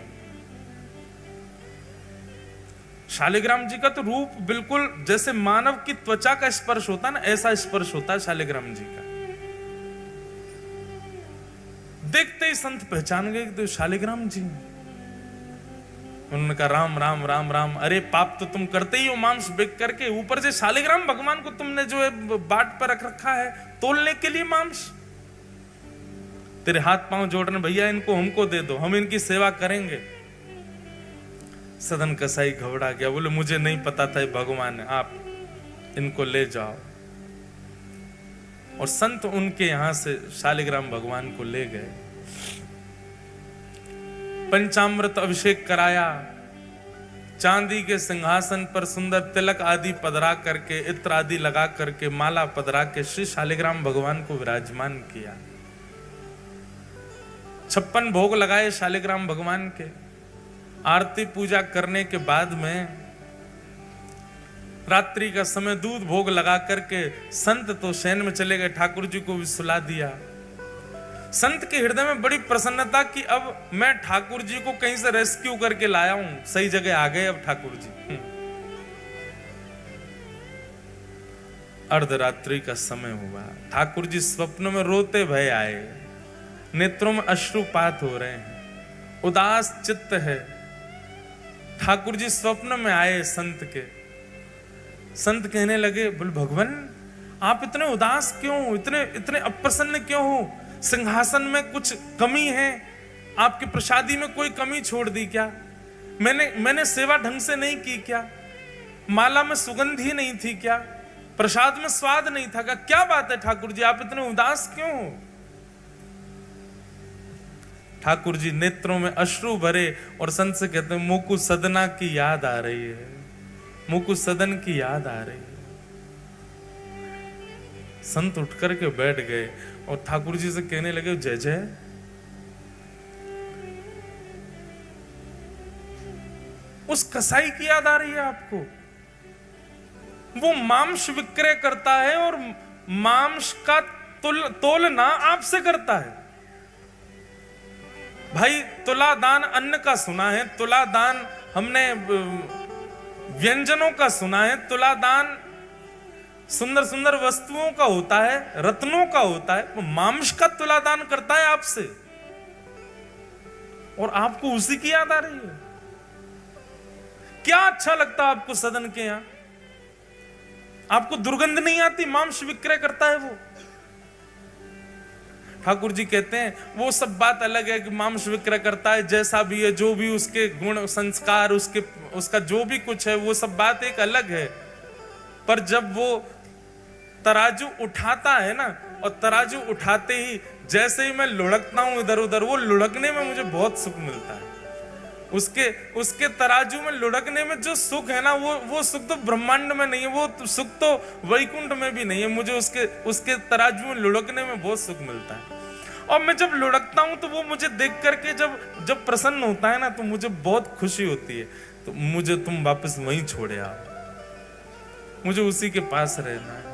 Speaker 1: शालिग्राम जी का तो रूप बिल्कुल जैसे मानव की त्वचा का स्पर्श होता है ना, ऐसा स्पर्श होता है शालिग्राम जी का। देखते ही संत पहचान गए तो शालिग्राम जी। उन्होंने कहा राम राम राम राम, अरे पाप तो तुम करते ही हो मांस बेच करके, ऊपर से शालिग्राम भगवान को तुमने जो है बाट पर रख रखा है तोलने के लिए मांस। तेरे हाथ पांव जोड़ रहे भैया, इनको हमको दे दो, हम इनकी सेवा करेंगे। सदन कसाई घबरा गया, बोले मुझे नहीं पता था ये भगवान है, आप इनको ले जाओ। और संत उनके यहां से शालिग्राम भगवान को ले गए, पंचामृत अभिषेक कराया, चांदी के सिंहासन पर सुंदर तिलक आदि पधरा करके, इत्र आदि लगा करके, माला पधरा के श्री शालिग्राम भगवान को विराजमान किया। 56 भोग लगाए शालिग्राम भगवान के। आरती पूजा करने के बाद में रात्रि का समय दूध भोग लगा करके संत तो शयन में चले गए, ठाकुर जी को भी सुला दिया। संत के हृदय में बड़ी प्रसन्नता कि अब मैं ठाकुर जी को कहीं से रेस्क्यू करके लाया हूं, सही जगह आ गए अब ठाकुर जी। अर्धरात्रि का समय हुआ, ठाकुर जी स्वप्न में रोते भय आए, नेत्रों में अश्रुपात हो रहे हैं, उदास चित्त है। ठाकुर जी स्वप्न में आए संत के। संत कहने लगे, बोल भगवान आप इतने उदास क्यों, इतने अप्रसन्न क्यों हो? सिंहासन में कुछ कमी है? आपकी प्रसादी में कोई कमी छोड़ दी क्या? मैंने सेवा ढंग से नहीं की क्या? माला में सुगंध ही नहीं थी क्या? प्रसाद में स्वाद नहीं था क्या? क्या बात है ठाकुर जी, आप इतने उदास क्यों हो? ठाकुर जी नेत्रों में अश्रु भरे और संत से कहते हैं, मुकु सदना की याद आ रही है, मुकु सदन की याद आ रही है। संत उठ करके बैठ गए और ठाकुर जी से कहने लगे, जय जय, उस कसाई की याद आ रही है आपको? वो मांस विक्रय करता है और मांस का तोलना आपसे करता है। भाई तुला दान अन्न का सुना है, तुला दान हमने व्यंजनों का सुना है, तुला दान सुंदर सुंदर वस्तुओं का होता है, रत्नों का होता है। वो मांस का तुला दान करता है आपसे और आपको उसी की याद आ रही है। क्या अच्छा लगता है आपको सदन के यहां? आपको दुर्गंध नहीं आती? मांस विक्रय करता है वो। ठाकुर जी कहते हैं वो सब बात अलग है कि मांस विक्रय करता है, जैसा भी है, जो भी उसके गुण संस्कार, उसका जो भी कुछ है, वो सब बात एक अलग है। पर जब वो तराजू उठाता है ना, और तराजू उठाते ही जैसे ही मैं लुढ़कता हूं इधर उधर, वो लुढ़कने में मुझे बहुत सुख मिलता है। उसके तराजू में लुढ़कने में जो सुख है ना, वो सुख तो ब्रह्मांड में नहीं है, वो सुख तो वैकुंठ में भी नहीं है। मुझे उसके तराजू में लुढ़कने में बहुत सुख मिलता है। और मैं जब लुढ़कता हूं तो वो मुझे देख करके जब प्रसन्न होता है ना, तो मुझे बहुत खुशी होती है। तो मुझे तुम वापस वहीं छोड़े आओ, मुझे उसी के पास रहना है।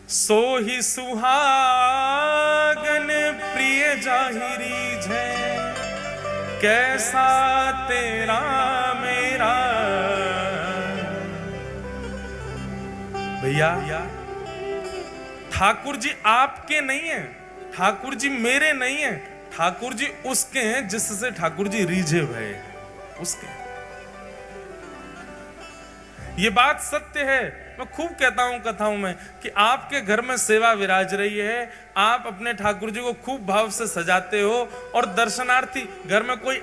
Speaker 1: सो ही सुहागन प्रिय जाहिरी जय, कैसा तेरा मेरा। भैया ठाकुर जी आपके नहीं है, ठाकुर जी मेरे नहीं है, ठाकुर जी उसके हैं जिससे ठाकुर जी रीझे भय उसके। ये बात सत्य है। मैं खूब कहता हूं कथाओं में कि आपके घर में सेवा विराज रही है, आप अपने ठाकुर जी को खूब भाव से सजाते हो, और दर्शनार्थी घर में कोई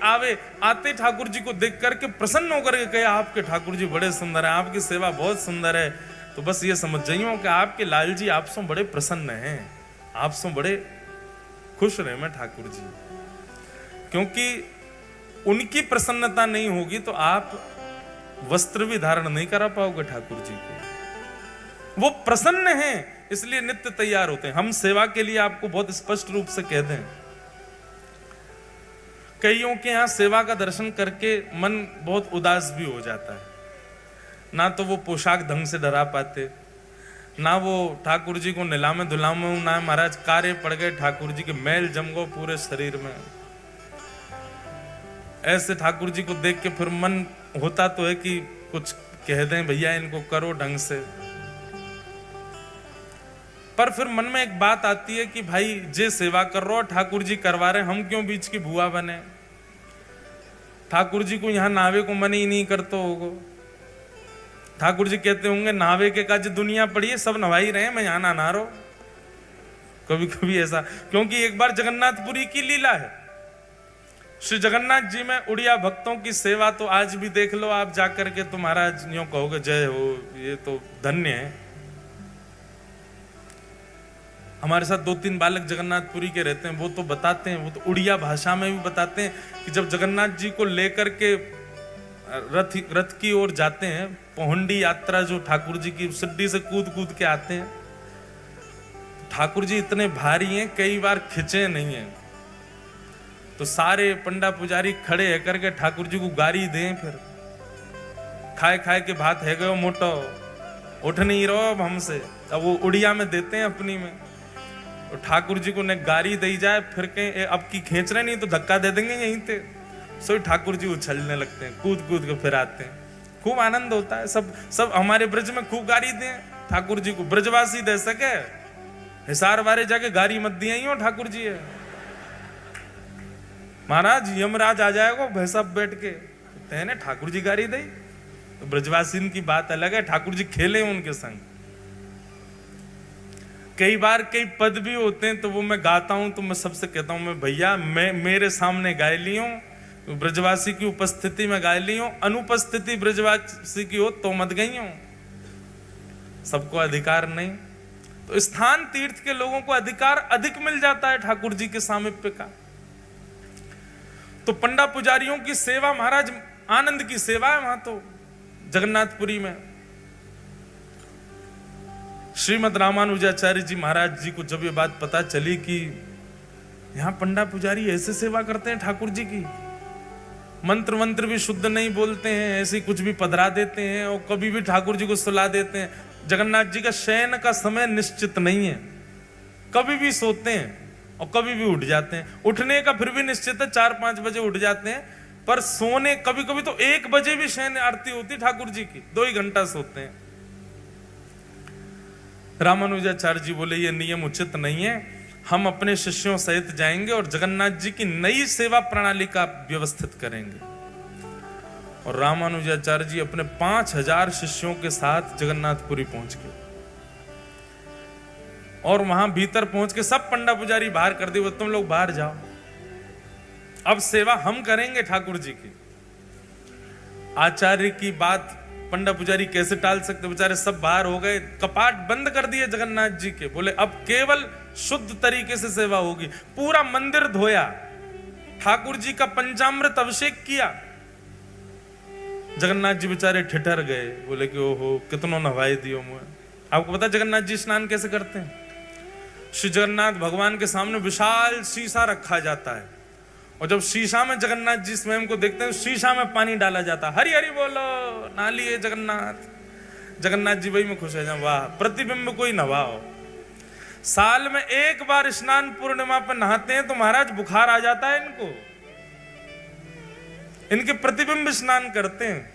Speaker 1: आते ठाकुर जी को देख करके प्रसन्न होकर के कहे, आपके ठाकुर जी बड़े सुंदर है, आपकी सेवा बहुत सुंदर है। तो बस ये समझ जाइए कि आपके लाल जी आपसे बड़े प्रसन्न हैं, आपसे बड़े खुश रहे मैं ठाकुर जी। क्योंकि उनकी प्रसन्नता नहीं होगी तो आप वस्त्र भी धारण नहीं करा पाओगे ठाकुर जी को। वो प्रसन्न हैं, इसलिए नित्य तैयार होते हैं। हम सेवा के लिए आपको बहुत स्पष्ट रूप से कह दें, कईयों के यहां सेवा का दर्शन करके मन बहुत उदास भी हो जाता है। ना तो वो पोशाक ढंग से डरा पाते, ना वो ठाकुर जी को नीलामे धुलामे, ना महाराज कारे पड़ गए ठाकुर जी के, मैल जम गो पूरे शरीर में। ऐसे ठाकुर जी को देख के फिर मन होता तो है कि कुछ कह दें, भैया इनको करो ढंग से। पर फिर मन में एक बात आती है कि भाई जे सेवा कर रहे हो ठाकुर जी करवा रहे, हम क्यों बीच की भुआ बने? ठाकुर जी को यहां नावे को मन ही नहीं करते होगो, ठाकुर जी कहते होंगे नहावे के काज दुनिया पड़ी है, सब नहा ही रहे हैं, मैं यहां ना रहो। कभी कभी ऐसा, क्योंकि एक बार जगन्नाथपुरी की लीला है। श्री जगन्नाथ जी में उड़िया भक्तों की सेवा तो आज भी देख लो आप जाकर के, तो महाराज यूं कहोगे जय हो, ये तो धन्य है। हमारे साथ 2-3 बालक जगन्नाथपुरी के रहते हैं, वो तो बताते हैं, वो तो उड़िया भाषा में भी बताते हैं कि जब जगन्नाथ जी को लेकर के रथ की ओर जाते हैं, पहुंडी यात्रा जो ठाकुर जी की सिड्डी से कूद कूद के आते हैं, ठाकुर जी इतने भारी हैं कई बार खिंचे नहीं हैं, तो सारे पंडा पुजारी खड़े है करके ठाकुर जी को गारी दें, फिर खाए खाए के भात है गयो मोटो, उठ नहीं रहो अब हमसे। अब वो उड़िया में देते हैं अपनी में, तो ठाकुर जी को ने गारी दी जाए, फिर कहीं अब की खींच रहे नहीं तो धक्का दे देंगे यहीं पे, सो ठाकुर जी उछलने लगते हैं, कूद कूद के फिर आते हैं। खूब आनंद होता है। सब हमारे ब्रज में खूब गारी दें ठाकुर जी को, ब्रजवासी दे सके, हिसार वारे जाके गारी मत दिया ही हो ठाकुर जी है। महाराज यमराज आ जाएगा भैंसा बैठ के, कहते ठाकुर जी गारी दे, तो ब्रजवासी की बात अलग है, ठाकुर जी खेले उनके संग। कई बार कई पद भी होते हैं तो वो मैं गाता हूं, तो मैं सबसे कहता हूं मैं भैया मैं मेरे सामने गाय ली हूं, तो ब्रजवासी की उपस्थिति में गाय ली हूं, अनुपस्थिति ब्रजवासी की हो तो मत गई हूं। सबको अधिकार नहीं, तो स्थान तीर्थ के लोगों को अधिकार अधिक मिल जाता है ठाकुर जी के सामीप्य का। तो पंडा पुजारियों की सेवा महाराज आनंद की सेवा है वहां तो जगन्नाथपुरी में। श्रीमद रामानुजाचार्य जी महाराज जी को जब ये बात पता चली कि यहां पंडा पुजारी ऐसे सेवा करते हैं ठाकुर जी की, मंत्र मंत्र भी शुद्ध नहीं बोलते हैं, ऐसे कुछ भी पधरा देते हैं और कभी भी ठाकुर जी को सुला देते हैं। जगन्नाथ जी का शयन का समय निश्चित नहीं है, कभी भी सोते हैं और कभी भी उठ जाते हैं। उठने का फिर भी निश्चित है, 4-5 बजे उठ जाते हैं, पर सोने कभी कभी तो 1 बजे भी शयन आरती होती ठाकुर जी की, 2 ही घंटा सोते हैं। रामानुजाचार्य जी बोले ये नियम उचित नहीं है, हम अपने शिष्यों सहित जाएंगे और जगन्नाथ जी की नई सेवा प्रणाली का व्यवस्थित करेंगे। और रामानुजाचार्य जी अपने 5000 शिष्यों के साथ जगन्नाथपुरी पहुंच गए और वहां भीतर पहुंच के सब पंडा पुजारी बाहर कर दिए, तुम लोग बाहर जाओ, अब सेवा हम करेंगे ठाकुर जी की। आचार्य की बात पंडा पुजारी कैसे टाल सकते, बेचारे सब बाहर हो गए, कपाट बंद कर दिए जगन्नाथ जी के, बोले अब केवल शुद्ध तरीके से सेवा होगी। पूरा मंदिर धोया, ठाकुर जी का पंचामृत अभिषेक किया। जगन्नाथ जी बेचारे ठिठर गए, बोले कि ओहो कितनों नवाई दियो मुझे। आपको पता जगन्नाथ जी स्नान कैसे करते हैं? श्री जगन्नाथ भगवान के सामने विशाल शीशा रखा जाता है, और जब शीशा में जगन्नाथ जी स्वयं को देखते हैं, शीशा में पानी डाला जाता है, हरि हरि बोलो, नाली है जगन्नाथ। जगन्नाथ जी वही में खुश है, वाह प्रतिबिंब कोई नवाओ। साल में एक बार स्नान पूर्णिमा पर नहाते हैं तो महाराज बुखार आ जाता है इनको, इनके प्रतिबिंब स्नान करते हैं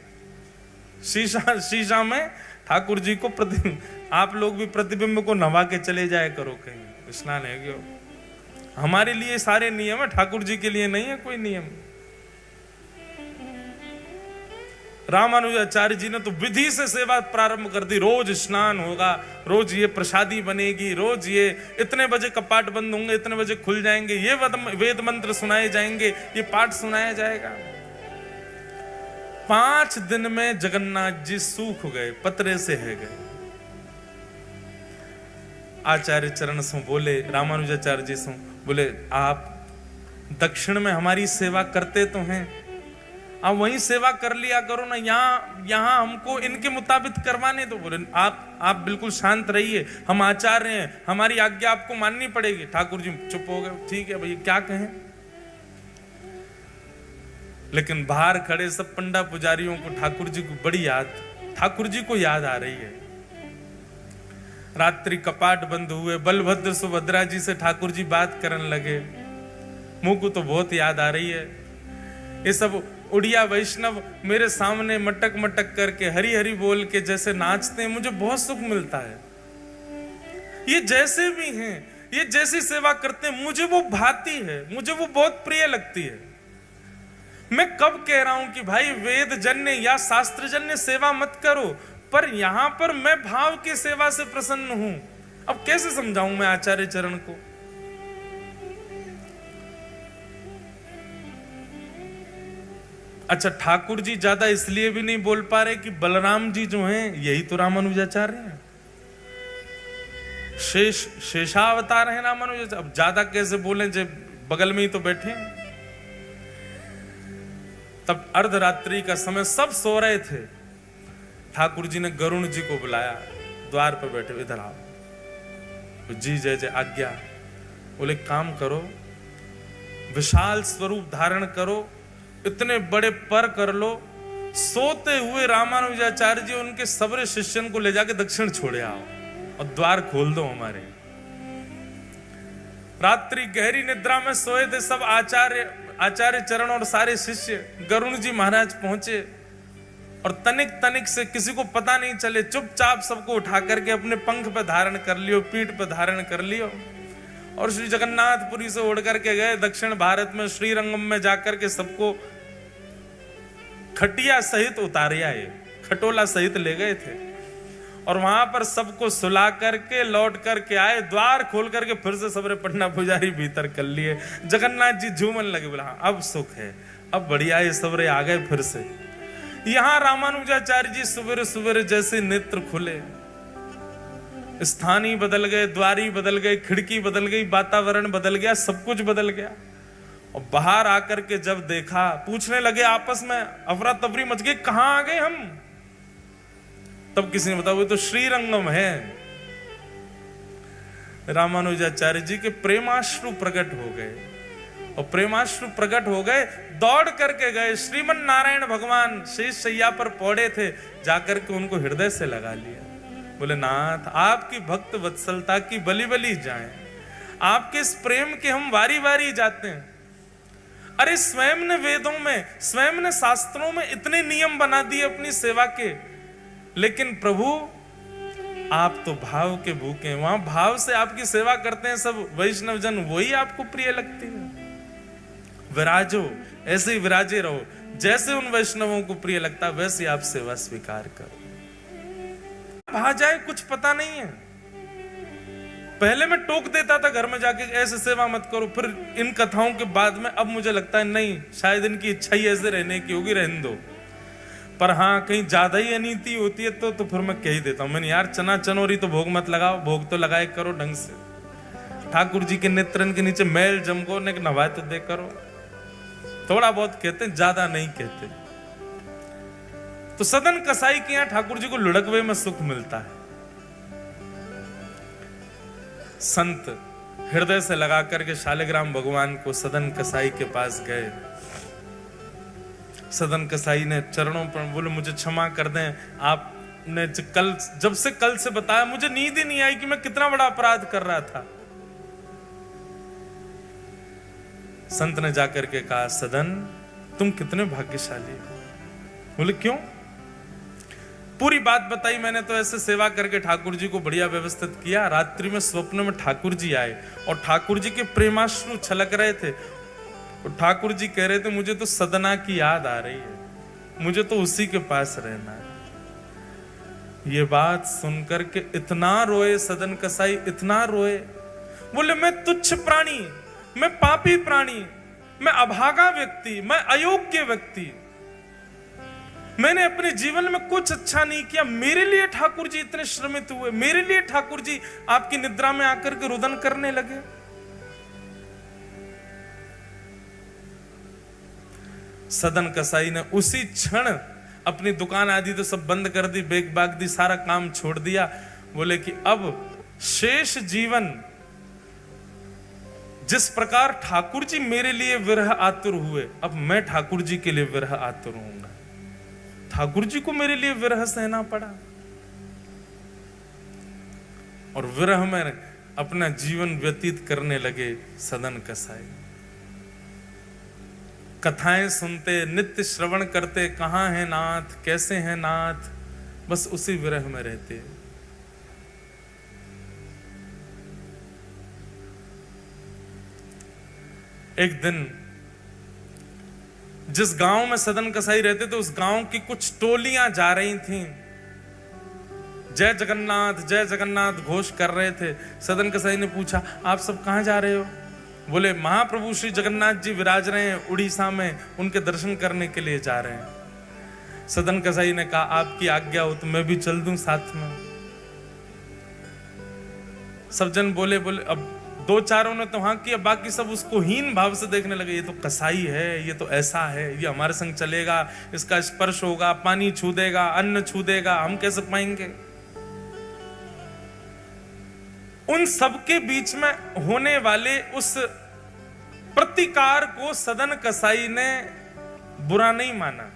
Speaker 1: शीशा में ठाकुर जी को प्रतिबिंब। आप लोग भी प्रतिबिंब को नवा के चले जाए करो कहीं, स्नान है क्यों? हमारे लिए सारे नियम है, ठाकुर जी के लिए नहीं है कोई नियम। रामानुजाचार्य जी ने तो विधि से सेवा प्रारंभ कर दी, रोज स्नान होगा, रोज ये प्रसादी बनेगी, रोज ये इतने बजे कपाट बंद होंगे, इतने बजे खुल जाएंगे, ये वेद मंत्र सुनाए जाएंगे, ये पाठ सुनाया जाएगा। 5 दिन में जगन्नाथ जी सूख गए, पतरे से है गए। आचार्य चरण सो बोले, रामानुजाचार्य जी सो बोले, आप दक्षिण में हमारी सेवा करते तो हैं, आप वहीं सेवा कर लिया करो ना, यहाँ हमको इनके मुताबिक करवाने तो। बोले आप बिल्कुल शांत रहिए, हम आचार्य हैं, हमारी आज्ञा आपको माननी पड़ेगी। ठाकुर जी चुप हो गए, ठीक है भाई क्या कहें। लेकिन बाहर खड़े सब पंडा पुजारियों को ठाकुर जी को बड़ी याद, ठाकुर जी को याद आ रही है। रात्रि कपाट बंद हुए, बलभद्र सुभद्रा जी से ठाकुर जी बात करने लगे, मुंह को तो बहुत याद आ रही है। ये सब उड़िया वैष्णव मेरे सामने मटक मटक करके हरि हरि बोल के जैसे नाचते हैं, मुझे बहुत सुख मिलता है। ये जैसे भी हैं, ये जैसी सेवा करते हैं, मुझे वो भाती है, मुझे वो बहुत प्रिय लगती है। मैं कब कह रहा हूं कि भाई वेद जन्य या शास्त्र जन्य सेवा मत करो, पर यहां पर मैं भाव की सेवा से प्रसन्न हूं। अब कैसे समझाऊं मैं आचार्य चरण को? अच्छा, ठाकुर जी ज्यादा इसलिए भी नहीं बोल पा रहे कि बलराम जी जो हैं यही तो रामानुजाचार्य हैं, शेषावतार है रामानुजाचार्य। अब ज्यादा कैसे बोले जब बगल में ही तो बैठे हैं। तब अर्धरात्रि का समय, सब सो रहे थे। ठाकुर जी ने गरुण जी को बुलाया, द्वार पर बैठे, इधर आओ। तो जी जय जय आज्ञा। बोले काम करो, विशाल स्वरूप धारण करो, इतने बड़े पर कर लो, सोते हुए रामानुजाचार्य जी उनके सबरे शिष्यन को ले जाके दक्षिण छोड़े आओ और द्वार खोल दो हमारे। रात्रि गहरी निद्रा में सोए थे सब आचार्य चरण और सारे शिष्य। गरुण जी महाराज पहुंचे और तनिक तनिक से किसी को पता नहीं चले, चुपचाप सबको उठा करके अपने पंख पर धारण कर लियो, पीठ पर धारण कर लियो और श्री जगन्नाथपुरी से उड़ करके गए दक्षिण भारत में। श्रीरंगम में जाकर के सबको खटिया सहित उतारे आए, खटोला सहित ले गए थे और वहां पर सबको सुला करके लौट करके आए। द्वार खोल करके फिर से सबरे पटना पुजारी भीतर कर लिए। जगन्नाथ जी झूमन लगे, बोला अब सुख है, अब बढ़िया ये सबरे आ गए फिर से। यहां रामानुजाचार्य जी सवेरे सवेरे जैसे नेत्र खुले, स्थान ही बदल गए, द्वारी बदल गए, खिड़की बदल गई, वातावरण बदल गया, सब कुछ बदल गया। और बाहर आकर के जब देखा, पूछने लगे आपस में, अफरा तफरी मच गई, कहां आ गए हम? तब किसी ने बताया वो तो श्रीरंगम है। रामानुजाचार्य जी के प्रेमाश्रु प्रकट हो गए और प्रेमाश्रु प्रकट हो गए, दौड़ करके गए। श्रीमन नारायण भगवान शेष शैया पर पौड़े थे, जाकर के उनको हृदय से लगा लिया। बोले नाथ, आपकी भक्त वत्सलता की बलि बलि जाएं, आपके इस प्रेम के हम वारी वारी जाते हैं। अरे स्वयं ने वेदों में, स्वयं ने शास्त्रों में इतने नियम बना दिए अपनी सेवा के, लेकिन प्रभु आप तो भाव के भूखे हैं। वहां भाव से आपकी सेवा करते हैं सब वैष्णव जन, वही आपको प्रिय लगती है। विराजो, ऐसे ही विराजे रहो, जैसे उन वैष्णवों को प्रिय लगता है वैसे आप सेवा स्वीकार करो। आ जाए कुछ पता नहीं है। पहले मैं टोक देता था घर में जाके, ऐसे सेवा मत करो। फिर इन कथाओं के बाद में अब मुझे लगता है नहीं, शायद इनकी इच्छा ही ऐसे रहने की होगी, रहने दो। पर हाँ, कहीं ज्यादा ही अनीति होती है तो फिर मैं कह ही देता हूं, मैंने यार चना चनोरी तो भोग मत लगाओ, भोग तो लगाए करो ढंग से। ठाकुर जी के नेत्रन के नीचे मैल जमको ने नवाए तो दे करो। थोड़ा बहुत कहते हैं, ज्यादा नहीं कहते। तो सदन कसाई के यहां ठाकुर जी को लुढ़कवे में सुख मिलता है। संत हृदय से लगा करके शालिग्राम भगवान को सदन कसाई के पास गए। सदन कसाई ने चरणों पर बोले मुझे क्षमा कर दें, आपने जब से कल से बताया मुझे नींद ही नहीं आई कि मैं कितना बड़ा अपराध कर रहा था। संत ने जाकर के कहा, सदन तुम कितने भाग्यशाली हो। बोले क्यों? पूरी बात बताई मैंने। तो ऐसे सेवा करके ठाकुर जी को बढ़िया व्यवस्थित किया। रात्रि में स्वप्न में ठाकुर जी आए और ठाकुर जी के प्रेमाश्रु छलक रहे थे। और ठाकुर जी कह रहे थे मुझे तो सदना की याद आ रही है, मुझे तो उसी के पास रहना है। ये बात सुनकर के इतना रोए सदन कसाई, इतना रोए। बोले मैं तुच्छ प्राणी, मैं पापी प्राणी, मैं अभागा व्यक्ति, मैं अयोग्य व्यक्ति, मैंने अपने जीवन में कुछ अच्छा नहीं किया। मेरे लिए ठाकुर जी इतने श्रमित हुए, मेरे लिए ठाकुर जी आपकी निद्रा में आकर के रुदन करने लगे। सदन कसाई ने उसी क्षण अपनी दुकान आदि तो सब बंद कर दी, बेग बाग दी, सारा काम छोड़ दिया। बोले कि अब शेष जीवन जिस प्रकार ठाकुर जी मेरे लिए विरह आतुर हुए, अब मैं ठाकुर जी के लिए विरह आतुर हूंगा। ठाकुर जी को मेरे लिए विरह सहना पड़ा और विरह में अपना जीवन व्यतीत करने लगे सदन कसाई। कथाएं सुनते, नित्य श्रवण करते, कहां है नाथ, कैसे हैं नाथ, बस उसी विरह में रहते। एक दिन जिस गांव में सदन कसाई रहते थे, उस गांव की कुछ टोलियां जा रही थीं जय जगन्नाथ घोष कर रहे थे। सदन कसाई ने पूछा, आप सब कहाँ जा रहे हो? बोले, महाप्रभु श्री जगन्नाथ जी विराज रहे हैं उड़ीसा में, उनके दर्शन करने के लिए जा रहे हैं। सदन कसाई ने कहा, आपकी आज्ञा हो तो मैं भी चल दूं साथ में। सब जन बोले अब दो चारों ने तो हाँ किया, बाकी सब उसको हीन भाव से देखने लगे। ये तो कसाई है, ये तो ऐसा है, ये हमारे संग चलेगा, इसका स्पर्श होगा, पानी छू देगा, अन्न छू देगा, हम कैसे पाएंगे? उन सबके बीच में होने वाले उस प्रतिकार को सदन कसाई ने बुरा नहीं माना,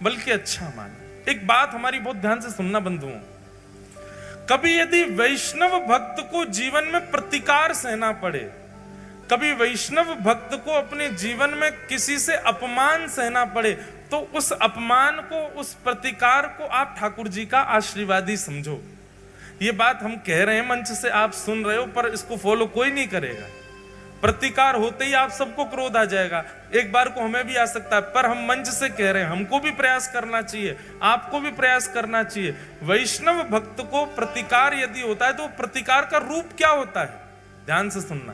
Speaker 1: बल्कि अच्छा माना। एक बात हमारी बहुत ध्यान से सुनना बंधुओं, कभी यदि वैष्णव भक्त को जीवन में प्रतिकार सहना पड़े, कभी वैष्णव भक्त को अपने जीवन में किसी से अपमान सहना पड़े, तो उस अपमान को, उस प्रतिकार को आप ठाकुर जी का आशीर्वादी समझो। ये बात हम कह रहे हैं, मंच से आप सुन रहे हो, पर इसको फॉलो कोई नहीं करेगा। प्रतिकार होते ही आप सबको क्रोध आ जाएगा, एक बार को हमें भी आ सकता है, पर हम मंच से कह रहे हैं, हमको भी प्रयास करना चाहिए, आपको भी प्रयास करना चाहिए। वैष्णव भक्त को प्रतिकार यदि होता है तो प्रतिकार का रूप क्या होता है, ध्यान से सुनना।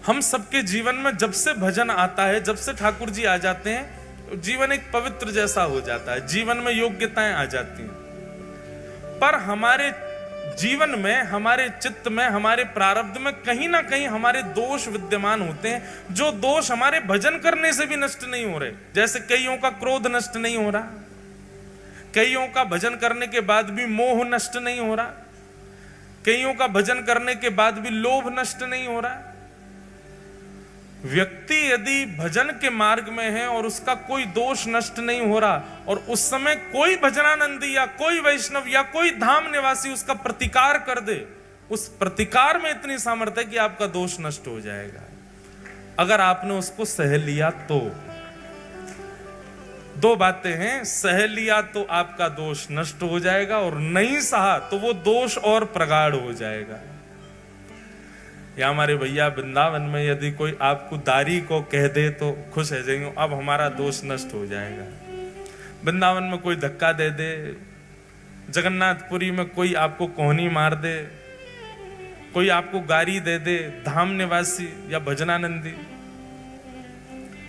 Speaker 1: हम सबके जीवन में जब से भजन आता है, जब से ठाकुर जी आ जाते हैं, जीवन एक पवित्र जैसा हो जाता है, जीवन में योग्यताएं आ जाती हैं। पर हमारे जीवन में, हमारे चित्त में, हमारे प्रारब्ध में कहीं ना कहीं हमारे दोष विद्यमान होते हैं, जो दोष हमारे भजन करने से भी नष्ट नहीं हो रहे। जैसे कईयों का क्रोध नष्ट नहीं हो रहा, कईयों का भजन करने के बाद भी मोह नष्ट नहीं हो रहा, कईयों का भजन करने के बाद भी लोभ नष्ट नहीं हो रहा। व्यक्ति यदि भजन के मार्ग में है और उसका कोई दोष नष्ट नहीं हो रहा, और उस समय कोई भजनानंदी या कोई वैष्णव या कोई धाम निवासी उसका प्रतिकार कर दे, उस प्रतिकार में इतनी सामर्थ्य है कि आपका दोष नष्ट हो जाएगा, अगर आपने उसको सह लिया तो। दो बातें हैं, सह लिया तो आपका दोष नष्ट हो जाएगा, और नहीं सहा तो वो दोष और प्रगाढ़ हो जाएगा। या हमारे भैया वृंदावन में यदि कोई आपको दारी को कह दे तो खुश है जाएंगे, अब हमारा दोष नष्ट हो जाएगा। वृंदावन में कोई धक्का दे दे, जगन्नाथपुरी में कोई आपको कोहनी मार दे, कोई आपको गारी दे दे, धाम निवासी या भजनानंदी,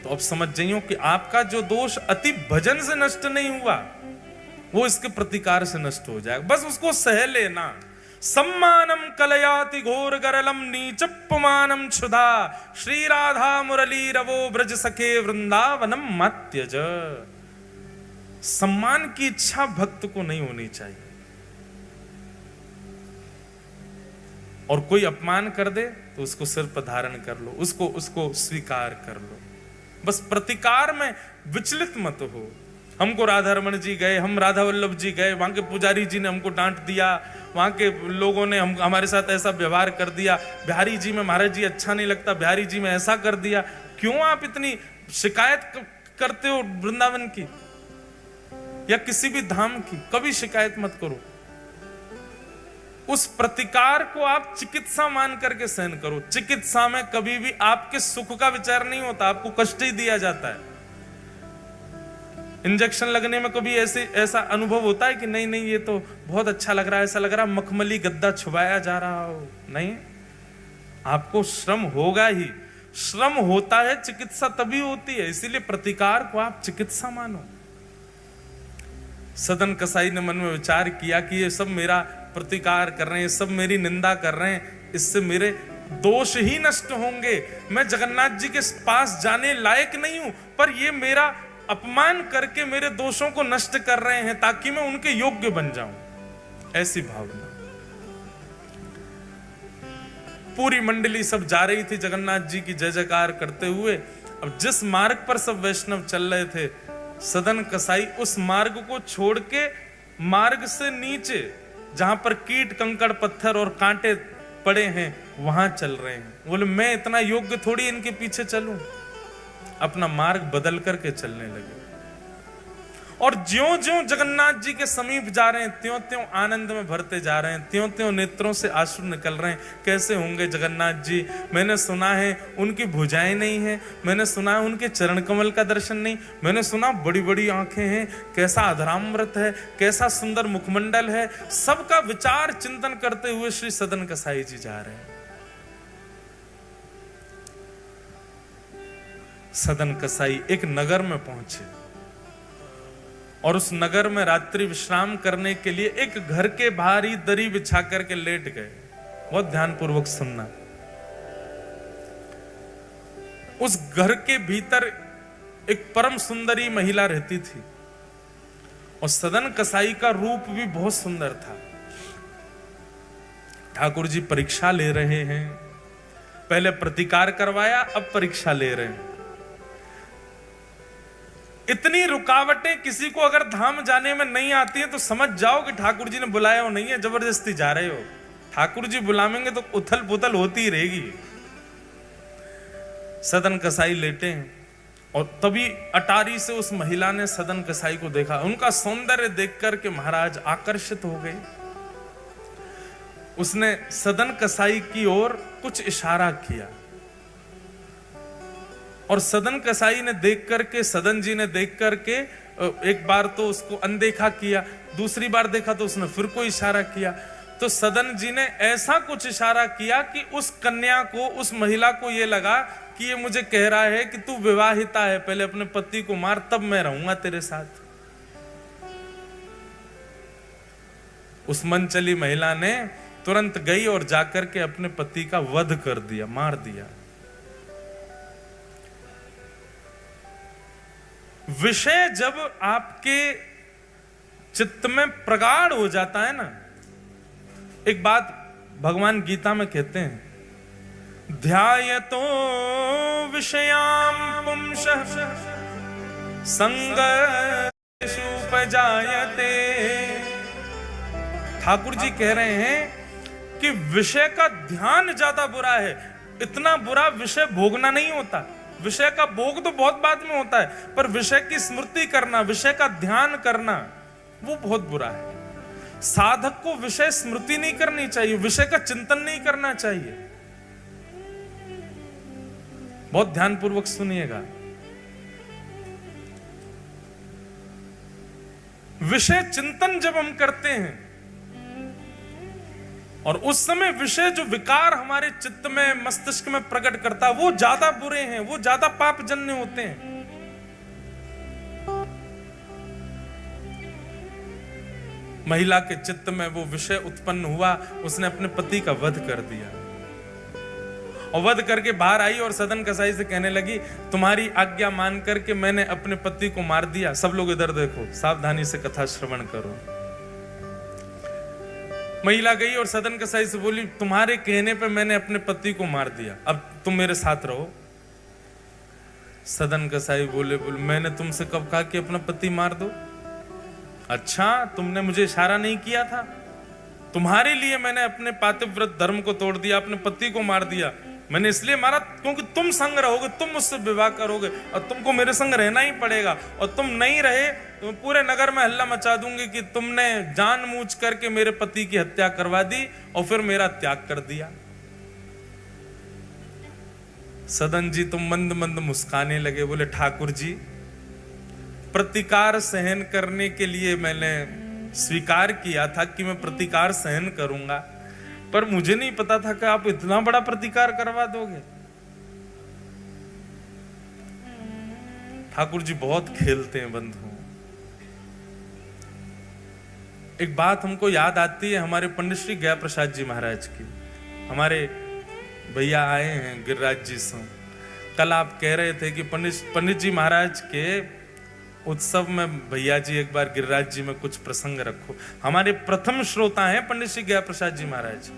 Speaker 1: तो अब समझ जाइयो कि आपका जो दोष अति भजन से नष्ट नहीं हुआ, वो इसके प्रतिकार से नष्ट हो जाएगा। बस उसको सह लेना। सम्मानम कलयाति घोर गरलम नीचपमानम क्षुधा, श्री राधा मुरली रवो ब्रज सखे वृंदावनम मत्यज। सम्मान की इच्छा भक्त को नहीं होनी चाहिए, और कोई अपमान कर दे तो उसको सिर पर धारण कर लो, उसको स्वीकार कर लो। बस प्रतिकार में विचलित मत हो। हमको राधा रमन जी गए, हम राधा वल्लभ जी गए, वहां के पुजारी जी ने हमको डांट दिया, वहां के लोगों ने हमारे साथ ऐसा व्यवहार कर दिया, बिहारी जी में महाराज जी अच्छा नहीं लगता, बिहारी जी में ऐसा कर दिया। क्यों आप इतनी शिकायत करते हो वृंदावन की या किसी भी धाम की? कभी शिकायत मत करो। उस प्रतिकार को आप चिकित्सा मान करके सहन करो। चिकित्सा में कभी भी आपके सुख का विचार नहीं होता, आपको कष्ट ही दिया जाता है। इंजेक्शन लगने में कभी ऐसा अनुभव होता है कि नहीं ये तो बहुत अच्छा लग रहा है, ऐसा लग रहा है मखमली गद्दा छुपाया जा रहा हो? नहीं, आपको श्रम होगा ही। श्रम होता है, चिकित्सा तभी होती है। इसीलिए प्रतिकार को आप चिकित्सा मानो। सदन कसाई ने मन में विचार किया कि ये सब मेरा प्रतिकार कर रहे हैं, सब मेरी निंदा कर रहे हैं, इससे मेरे दोष ही नष्ट होंगे। मैं जगन्नाथ जी के पास जाने लायक नहीं हूं, पर ये मेरा अपमान करके मेरे दोषों को नष्ट कर रहे हैं ताकि मैं उनके योग्य बन जाऊं। ऐसी भावना। पूरी मंडली सब जा रही थी जगन्नाथ जी की जय जयकार करते हुए। अब जिस मार्ग पर सब वैष्णव चल रहे थे, सदन कसाई उस मार्ग को छोड़ के मार्ग से नीचे, जहां पर कीट कंकड़ पत्थर और कांटे पड़े हैं, वहां चल रहे हैं। बोले मैं इतना योग्य थोड़ी इनके पीछे चलूं। अपना मार्ग बदल करके चलने लगे। और ज्यों ज्यों जगन्नाथ जी के समीप जा रहे हैं त्यों त्यों आनंद में भरते जा रहे हैं, त्यों त्यों नेत्रों से आंसू निकल रहे हैं। कैसे होंगे जगन्नाथ जी? मैंने सुना है उनकी भुजाएं नहीं है, मैंने सुना है उनके चरण कमल का दर्शन नहीं, मैंने सुना बड़ी बड़ी आंखें हैं, कैसा अधरामृत है, कैसा सुंदर मुखमंडल है। सबका विचार चिंतन करते हुए श्री सदन कसाई जी जा रहे हैं। सदन कसाई एक नगर में पहुंचे और उस नगर में रात्रि विश्राम करने के लिए एक घर के बाहर ही दरी बिछा करके लेट गए। बहुत ध्यानपूर्वक सुनना। उस घर के भीतर एक परम सुंदरी महिला रहती थी और सदन कसाई का रूप भी बहुत सुंदर था। ठाकुर जी परीक्षा ले रहे हैं, पहले प्रतिकार करवाया, अब परीक्षा ले रहे हैं। इतनी रुकावटें किसी को अगर धाम जाने में नहीं आती हैं तो समझ जाओ कि ठाकुर जी ने बुलाया हो नहीं है, जबरदस्ती जा रहे हो। ठाकुर जी बुलावेंगे तो उथल पुथल होती ही रहेगी। सदन कसाई लेटे हैं और तभी अटारी से उस महिला ने सदन कसाई को देखा। उनका सौंदर्य देख करके महाराज आकर्षित हो गए। उसने सदन कसाई की ओर कुछ इशारा किया और सदन कसाई ने देख करके, सदन जी ने देख करके एक बार तो उसको अनदेखा किया, दूसरी बार देखा तो उसने फिर कोई इशारा किया। तो सदन जी ने ऐसा कुछ इशारा किया कि उस कन्या को, उस महिला को यह लगा कि ये मुझे कह रहा है कि तू विवाहिता है, पहले अपने पति को मार तब मैं रहूंगा तेरे साथ। उस मन चली महिला ने तुरंत गई और जाकर के अपने पति का वध कर दिया, मार दिया। विषय जब आपके चित्त में प्रगाढ़ हो जाता है ना, एक बात भगवान गीता में कहते हैं, ध्यायतो विषयाम पुंसः संगेषु उपजायते। ठाकुर जी कह रहे हैं कि विषय का ध्यान ज्यादा बुरा है। इतना बुरा विषय भोगना नहीं होता, विषय का भोग तो बहुत बाद में होता है, पर विषय की स्मृति करना, विषय का ध्यान करना, वो बहुत बुरा है। साधक को विषय स्मृति नहीं करनी चाहिए, विषय का चिंतन नहीं करना चाहिए। बहुत ध्यानपूर्वक सुनिएगा। विषय चिंतन जब हम करते हैं और उस समय विषय जो विकार हमारे चित्त में, मस्तिष्क में प्रकट करता, वो ज्यादा बुरे हैं, वो ज्यादा पापजन्य होते हैं। महिला के चित्त में वो विषय उत्पन्न हुआ, उसने अपने पति का वध कर दिया और वध करके बाहर आई और सदन कसाई से कहने लगी, तुम्हारी आज्ञा मान करके मैंने अपने पति को मार दिया। सब लोग इधर देखो, सावधानी से कथा श्रवण करो। महिला गई और सदन कसाई से बोली, तुम्हारे कहने पे मैंने अपने पति को मार दिया, अब तुम मेरे साथ रहो। सदन कसाई बोले, मैंने तुमसे कब कहा कि अपना पति मार दो? अच्छा, तुमने मुझे इशारा नहीं किया था? तुम्हारे लिए मैंने अपने पातिव्रत धर्म को तोड़ दिया, अपने पति को मार दिया। मैंने इसलिए मारा क्योंकि तुम संग रहोगे, तुम मुझसे विवाह करोगे और तुमको मेरे संग रहना ही पड़ेगा, और तुम नहीं रहे तो पूरे नगर में हल्ला मचा दूंगी कि तुमने जानबूझ करके मेरे पति की हत्या करवा दी और फिर मेरा त्याग कर दिया। सदन जी तो मंद मंद मुस्काने लगे, बोले, ठाकुर जी, प्रतिकार सहन करने के लिए मैंने स्वीकार किया था कि मैं प्रतिकार सहन करूंगा, पर मुझे नहीं पता था कि आप इतना बड़ा प्रतिकार करवा दोगे। ठाकुर जी बहुत खेलते हैं बंधु। एक बात हमको याद आती है हमारे पंडित श्री गया प्रसाद जी महाराज की। हमारे भैया आए हैं गिरिराज जी से। कल आप कह रहे थे कि पंडित जी महाराज के उत्सव में भैया जी एक बार गिरिराज जी में कुछ प्रसंग रखो। हमारे प्रथम श्रोता हैं पंडित श्री गया प्रसाद जी महाराज,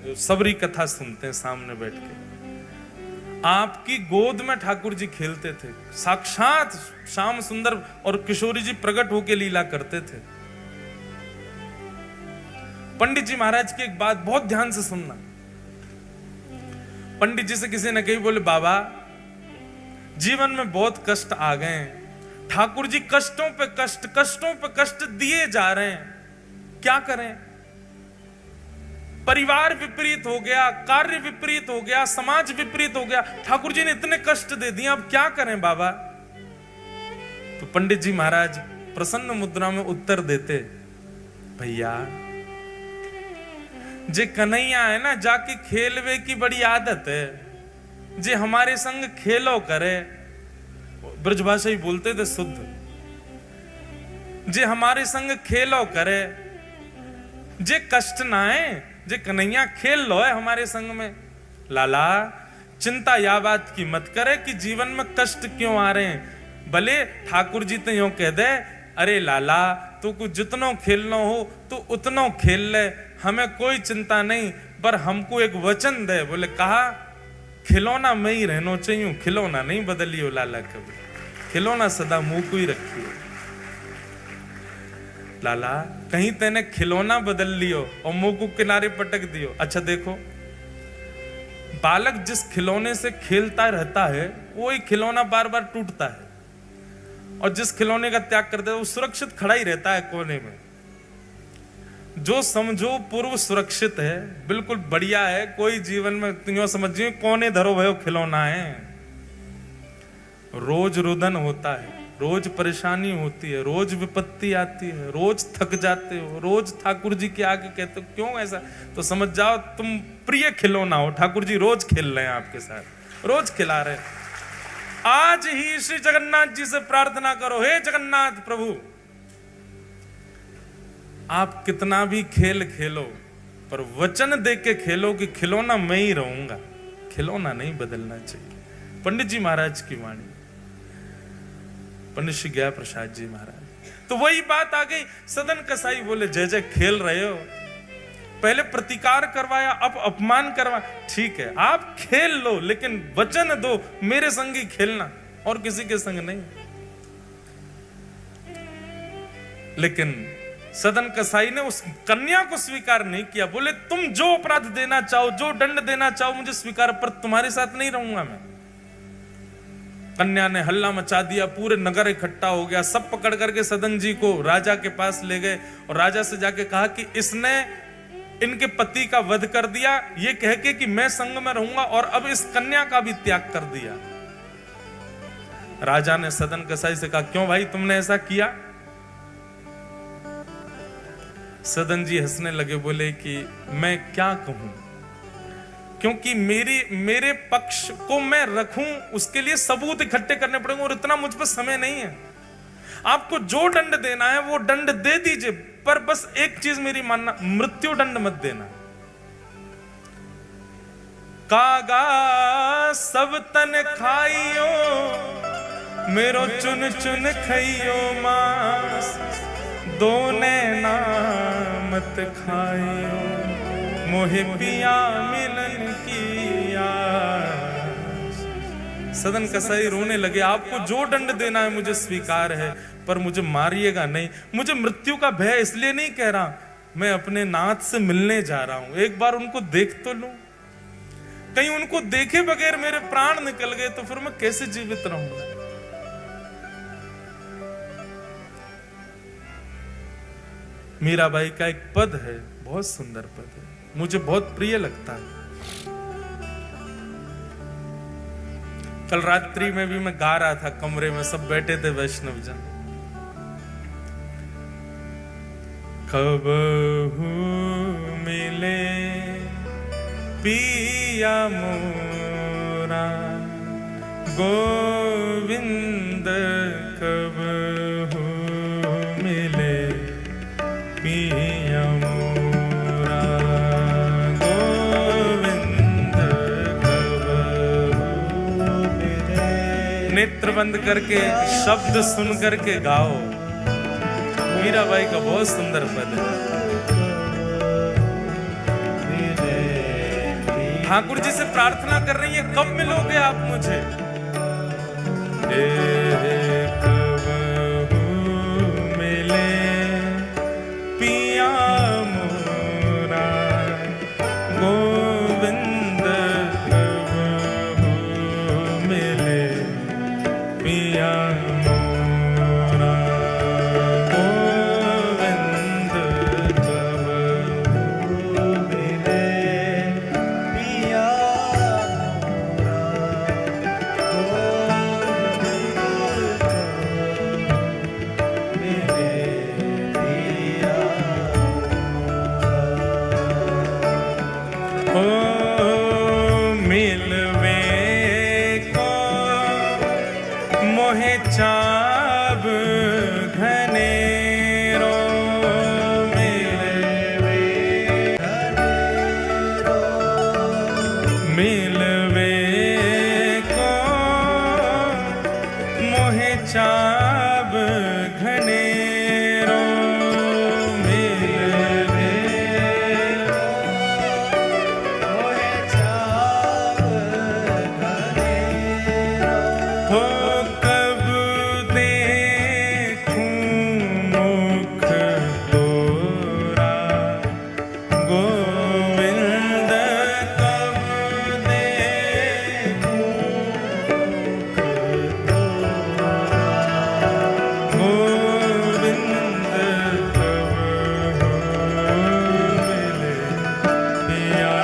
Speaker 1: जो सबरी कथा सुनते हैं सामने बैठ के। आपकी गोद में ठाकुर जी खेलते थे, साक्षात श्याम सुंदर और किशोरी जी प्रकट होके लीला करते थे। पंडित जी महाराज की एक बात बहुत ध्यान से सुनना। पंडित जी से किसी ने कही, बोले, बाबा जीवन में बहुत कष्ट आ गए, ठाकुर जी कष्टों पे कष्ट दिए जा रहे हैं, क्या करें? परिवार विपरीत हो गया, कार्य विपरीत हो गया, समाज विपरीत हो गया, ठाकुर जी ने इतने कष्ट दे दिए, अब क्या करें बाबा? तो पंडित जी महाराज प्रसन्न मुद्रा में उत्तर देते, भैया जे कन्हैया है ना, जाके खेलवे की बड़ी आदत है, जे हमारे संग खेलो करे, ब्रजभाषा ही बोलते थे शुद्ध, जे हमारे संग खेलो करे, जे कष्ट ना है, जे कन्हैया खेल लो है हमारे संग में। लाला चिंता या बात की मत करे कि जीवन में कष्ट क्यों आ रहे हैं, भले ठाकुर जी तो यूं कह दे, अरे लाला तू को जितनो खेलना हो तो उतनो खेल ले, हमें कोई चिंता नहीं, पर हमको एक वचन दे। बोले कहा, खिलौना में ही रहना चाहिए, खिलौना नहीं बदलियो लाला कभी, खिलौना सदा मुंह को ही रखियो। लाला कहीं तेने खिलौना बदल लियो और मुंह को किनारे पटक दियो। अच्छा देखो, बालक जिस खिलौने से खेलता रहता है वही खिलौना बार बार टूटता है, और जिस खिलौने का त्याग करता है वो सुरक्षित खड़ा ही रहता है कोने में। जो समझो पूर्व सुरक्षित है, बिल्कुल बढ़िया है, कोई जीवन में तुम समझिए कोने धरो भयो खिलौना है। रोज रुदन होता है, रोज परेशानी होती है, रोज विपत्ति आती है, रोज थक जाते हो, रोज ठाकुर जी के आगे कहते हो क्यों ऐसा, तो समझ जाओ तुम प्रिय खिलौना हो, ठाकुर जी रोज खेल रहे हैं आपके साथ, रोज खिला रहे हैं। आज ही श्री जगन्नाथ जी से प्रार्थना करो, हे जगन्नाथ प्रभु, आप कितना भी खेल खेलो पर वचन दे के खेलो कि खिलौना मैं ही रहूंगा, खिलौना नहीं बदलना चाहिए। पंडित जी महाराज की वाणी, पंडित श्री गया प्रसाद जी महाराज। तो वही बात आ गई, सदन कसाई बोले जय जय खेल रहे हो, पहले प्रतिकार करवाया अब अपमान करवा, ठीक है आप खेल लो लेकिन वचन दो मेरे संग ही खेलना और किसी के संग नहीं। लेकिन सदन कसाई ने उस कन्या को स्वीकार नहीं किया, बोले तुम जो अपराध देना चाहो, जो दंड देना चाहो मुझे स्वीकार, पर तुम्हारे साथ नहीं रहूंगा मैं। कन्या ने हल्ला मचा दिया, पूरे नगर इकट्ठा हो गया, सब पकड़ करके सदन जी को राजा के पास ले गए और राजा से जाके कहा कि इसने इनके पति का वध कर दिया, ये कह के कि मैं संग में रहूंगा, और अब इस कन्या का भी त्याग कर दिया। राजा ने सदन कसाई से कहा क्यों भाई तुमने ऐसा किया? सदन जी हंसने लगे, बोले कि मैं क्या कहूं, क्योंकि मेरे पक्ष को मैं रखूं उसके लिए सबूत इकट्ठे करने पड़ेंगे और इतना मुझ पर समय नहीं है। आपको जो दंड देना है वो दंड दे दीजिए, पर बस एक चीज मेरी मानना, मृत्यु दंड मत देना। कागा सब तन खाइयो, मेरो चुन चुन खाइयो मांस, दोने नामत खाइयो, मोहे पिया मिलन की आस। सदन कसाई रोने लगे, आपको जो दंड देना है मुझे स्वीकार है, पर मुझे मारिएगा नहीं। मुझे मृत्यु का भय इसलिए नहीं कह रहा, मैं अपने नाथ से मिलने जा रहा हूं, एक बार उनको देख तो लूं, कहीं उनको देखे बगैर मेरे प्राण निकल गए तो फिर मैं कैसे जीवित रहूंगा। मीराबाई का एक पद है, बहुत सुंदर पद है, मुझे बहुत प्रिय लगता है। कल रात्रि में भी मैं गा रहा था, कमरे में सब बैठे थे वैष्णव जन। कबहू मिले पिया मोरा गोविंद, कबहू मिले पिया मोरा गोविंद, कबहू मिले। नेत्र बंद करके शब्द सुन करके गाओ। मीराबाई का बहुत सुंदर पद है। ठाकुर जी से प्रार्थना कर रही है, कब मिलोगे आप मुझे? कब मिले पिया मोरा गोविंद, कब मिले पिया मोरा मोहे चाव घनेरो मिलवे को मोहे चाव घनेरो मिलवे
Speaker 2: मोहे चाव घनेरो
Speaker 1: हो कब देखूं मुख तोरा गोविंद कब देखूं मुख तोरा गोविंद कब मिले पिया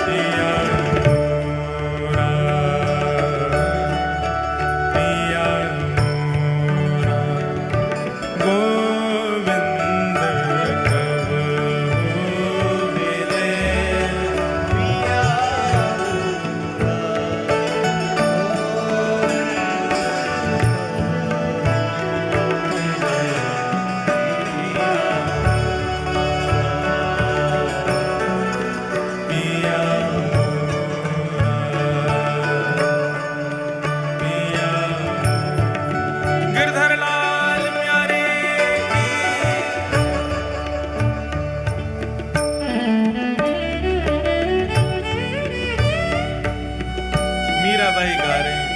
Speaker 1: पिया पिया गोविंद कब मिले पिया पिया पिया गिरधर लाल प्यारे की मीराबाई गा रहे हैं।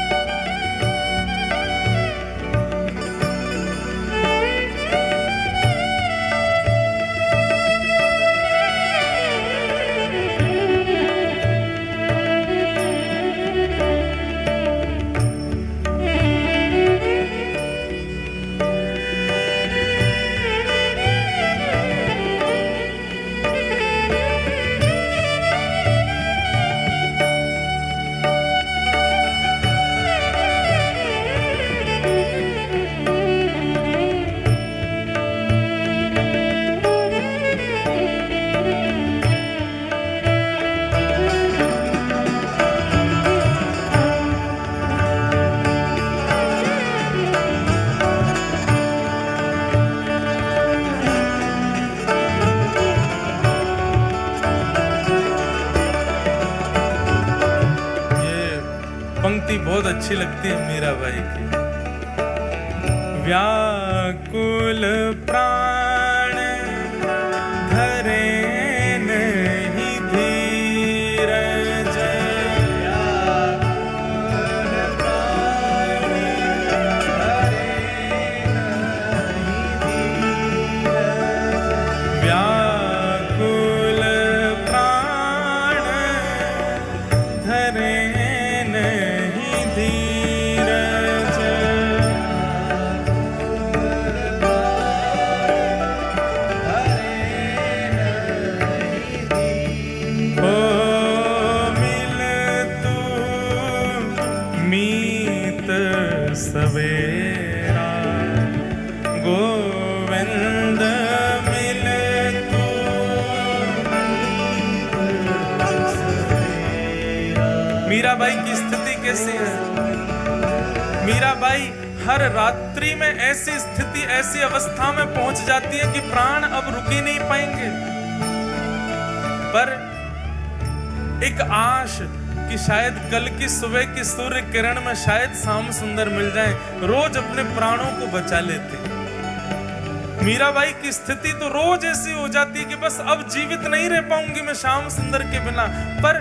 Speaker 1: ये पंक्ति बहुत अच्छी लगती है मीराबाई की। व्याकुल प्राण धरे नहीं धीरज व्याकुल प्राण धरे नहीं धीरज ओ मिल तू मीत सवेरा गोविंद मिल तू मीराबाई की स्थिति कैसी है? मीराबाई हर रात्रि में ऐसी स्थिति ऐसी अवस्था में पहुंच जाती है कि प्राण अब रुक ही नहीं पाएंगे, पर एक आश कि शायद कल की सुबह की सूर्य किरण में शायद श्याम सुंदर मिल जाए, रोज अपने प्राणों को बचा लेते। मीराबाई की स्थिति तो रोज ऐसी हो जाती है कि बस अब जीवित नहीं रह पाऊंगी मैं श्याम सुंदर के बिना, पर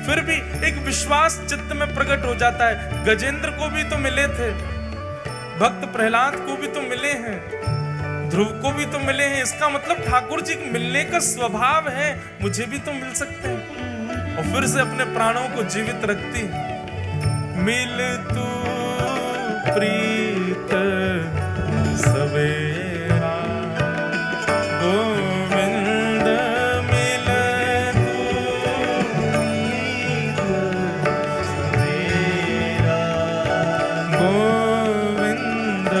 Speaker 1: फिर भी एक विश्वास चित्त में प्रकट हो जाता है। गजेंद्र को भी तो मिले थे, भक्त प्रहलाद को भी तो मिले हैं, ध्रुव को भी तो मिले हैं, इसका मतलब ठाकुर जी के मिलने का स्वभाव है, मुझे भी तो मिल सकते हैं। और फिर से अपने प्राणों को जीवित रखती है। मिल तू प्रीत सवेरा गोविंद मिल तू गोविंद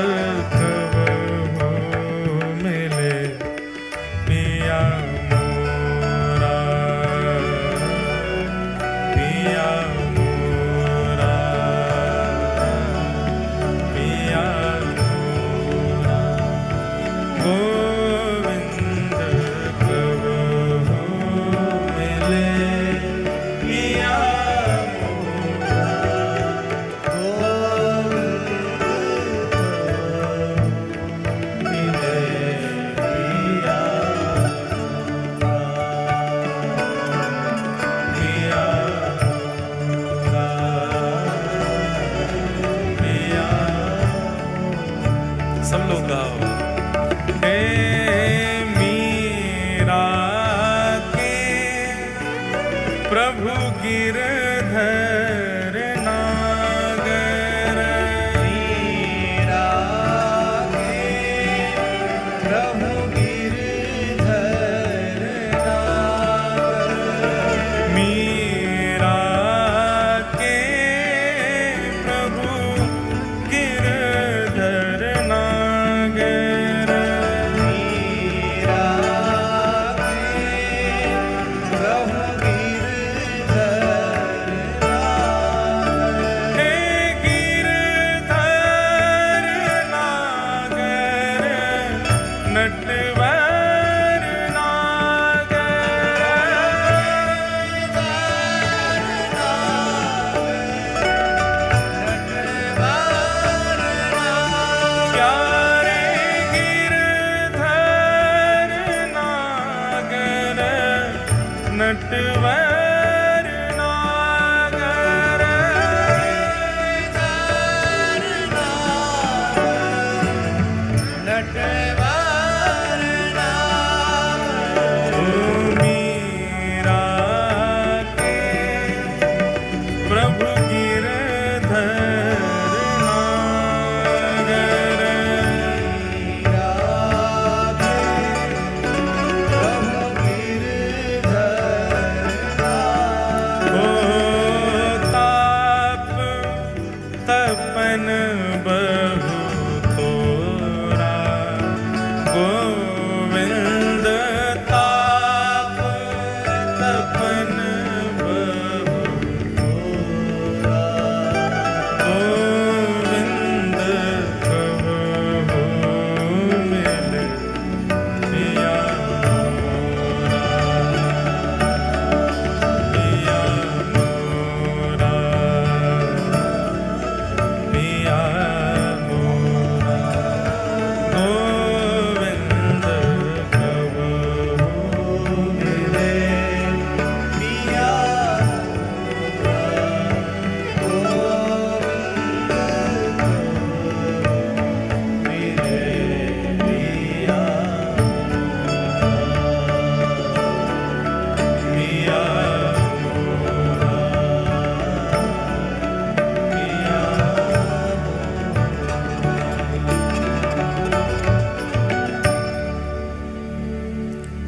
Speaker 1: कब हो मिले पिया मोरा पिया मोरा गिरधर नागर
Speaker 2: मीरा के प्रभु गिरधर नागर
Speaker 1: मीरा के प्रभु गिरधर नागर
Speaker 2: मीरा के प्रभु गिरधर नागर
Speaker 1: हे गिरधर नागर नटवर प्यारे गिरधर नागर नटवर नागर
Speaker 2: नटवर नागर
Speaker 1: ओ मीरा के प्रभु गिरधर नागर
Speaker 2: मीरा के प्रभु गिरधर नागर
Speaker 1: ओ ताप तपन बहु तोरा गोविंद ताप तपन बहु तोरा गोविंद कबहु मिल पिया मोरा पिया मोरा पिया मोरा गोविंद कबहु मिले
Speaker 2: पिया मेरे पिया
Speaker 1: पिया मोरा पिया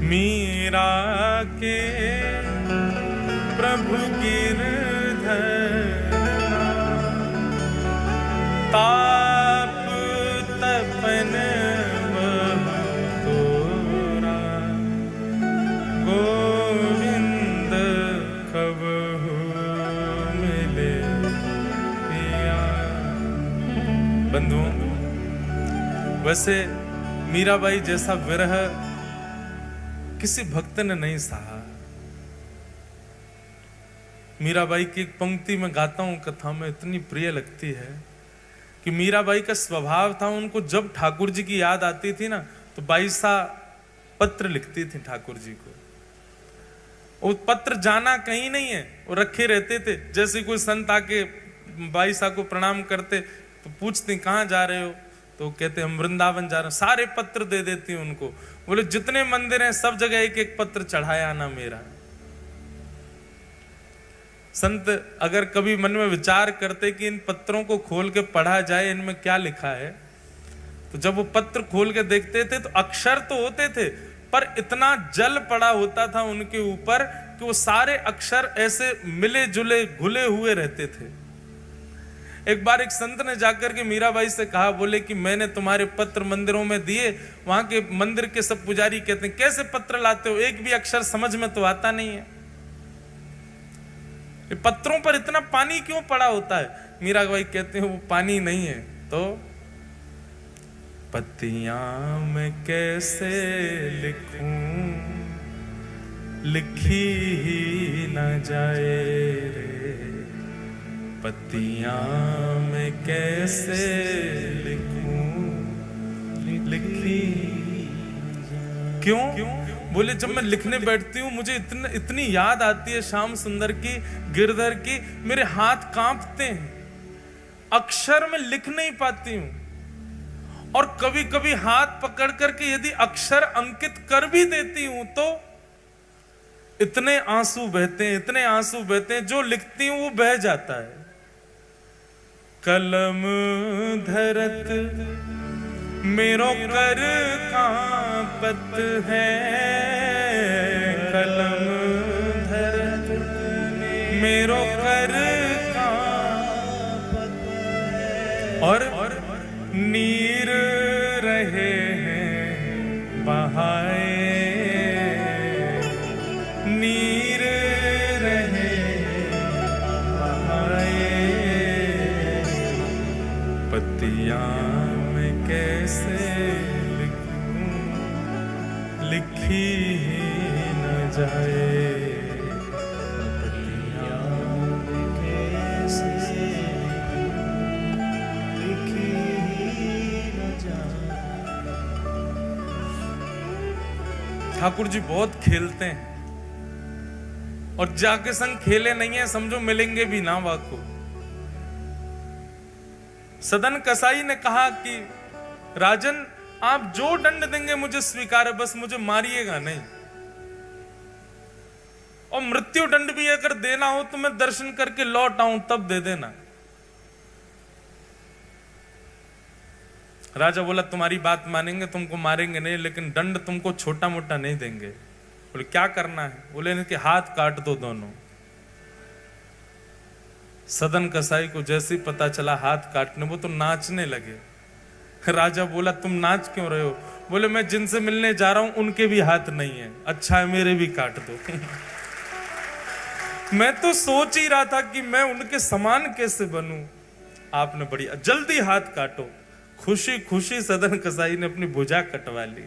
Speaker 1: मीरा के प्रभु गिरधर ताप तपन बहु तोरा गोविंद कबहु मिले पिया। बंधुओं, वैसे मीराबाई जैसा विरह किसी भक्त ने नहीं सहा। मीराबाई की एक पंक्ति में गाता हूं, कथा में इतनी प्रिय लगती है कि मीराबाई का स्वभाव था, उनको जब ठाकुर जी की याद आती थी ना तो बाईसा पत्र लिखती थी ठाकुर जी को। वो पत्र जाना कहीं नहीं है, वो रखे रहते थे। जैसे कोई संत आके बाईसा को प्रणाम करते तो पूछते कहाँ जा रहे हो, तो कहते हम वृंदावन जा रहे हैं। सारे पत्र दे देती उनको, बोले जितने मंदिर हैं सब जगह एक एक पत्र चढ़ाया ना मेरा। संत अगर कभी मन में विचार करते कि इन पत्रों को खोल के पढ़ा जाए, इनमें क्या लिखा है, तो जब वो पत्र खोल के देखते थे तो अक्षर तो होते थे पर इतना जल पड़ा होता था उनके ऊपर कि वो सारे अक्षर ऐसे मिले जुले घुले हुए रहते थे। एक बार एक संत ने जाकर के मीराबाई से कहा, बोले कि मैंने तुम्हारे पत्र मंदिरों में दिए। वहां के मंदिर के सब पुजारी कहते हैं कैसे पत्र लाते हो, एक भी अक्षर समझ में तो आता नहीं है, ये पत्रों पर इतना पानी क्यों पड़ा होता है। मीराबाई कहते हैं वो पानी नहीं है तो पत्तियां मैं कैसे लिखूं, लिखी ही न जाए रे, पत्तियां मैं कैसे लिखूं, लिखी क्यों? बोले जब मैं लिखने बैठती हूँ मुझे इतनी याद आती है श्याम सुंदर की, गिरधर की, मेरे हाथ कांपते हैं, अक्षर में लिख नहीं पाती हूं। और कभी कभी हाथ पकड़ करके यदि अक्षर अंकित कर भी देती हूं तो इतने आंसू बहते हैं, इतने आंसू बहते हैं, जो लिखती हूं वो बह जाता है। कलम धरत मेरो कर कांपत है, कलम धरत मेरो कर कांपत है, और नीर रहे हैं बहाए, नीर रहे बहाए, पतियां मैं कैसे लिखूं, लिखी न जाए,
Speaker 2: पतियां मैं कैसे लिखी न जाए।
Speaker 1: ठाकुर जी बहुत खेलते हैं, और जाके संग खेले नहीं है समझो मिलेंगे भी ना वाको। सदन कसाई ने कहा कि राजन आप जो दंड देंगे मुझे स्वीकार है, बस मुझे मारिएगा नहीं, और मृत्यु दंड भी अगर देना हो तो मैं दर्शन करके लौट आऊं तब दे देना। राजा बोला तुम्हारी बात मानेंगे, तुमको मारेंगे नहीं, लेकिन दंड तुमको छोटा मोटा नहीं देंगे। बोले क्या करना है? बोले इनके हाथ काट दो दोनों। सदन कसाई को जैसे ही पता चला हाथ काटने, वो तो नाचने लगे। राजा बोला तुम नाच क्यों रहे हो? बोले मैं जिनसे मिलने जा रहा हूं उनके भी हाथ नहीं है, अच्छा है मेरे भी काट दो। मैं तो सोच ही रहा था कि मैं उनके समान कैसे बनूं, आपने बढ़िया जल्दी हाथ काटो। खुशी खुशी सदन कसाई ने अपनी भुजा कटवा ली,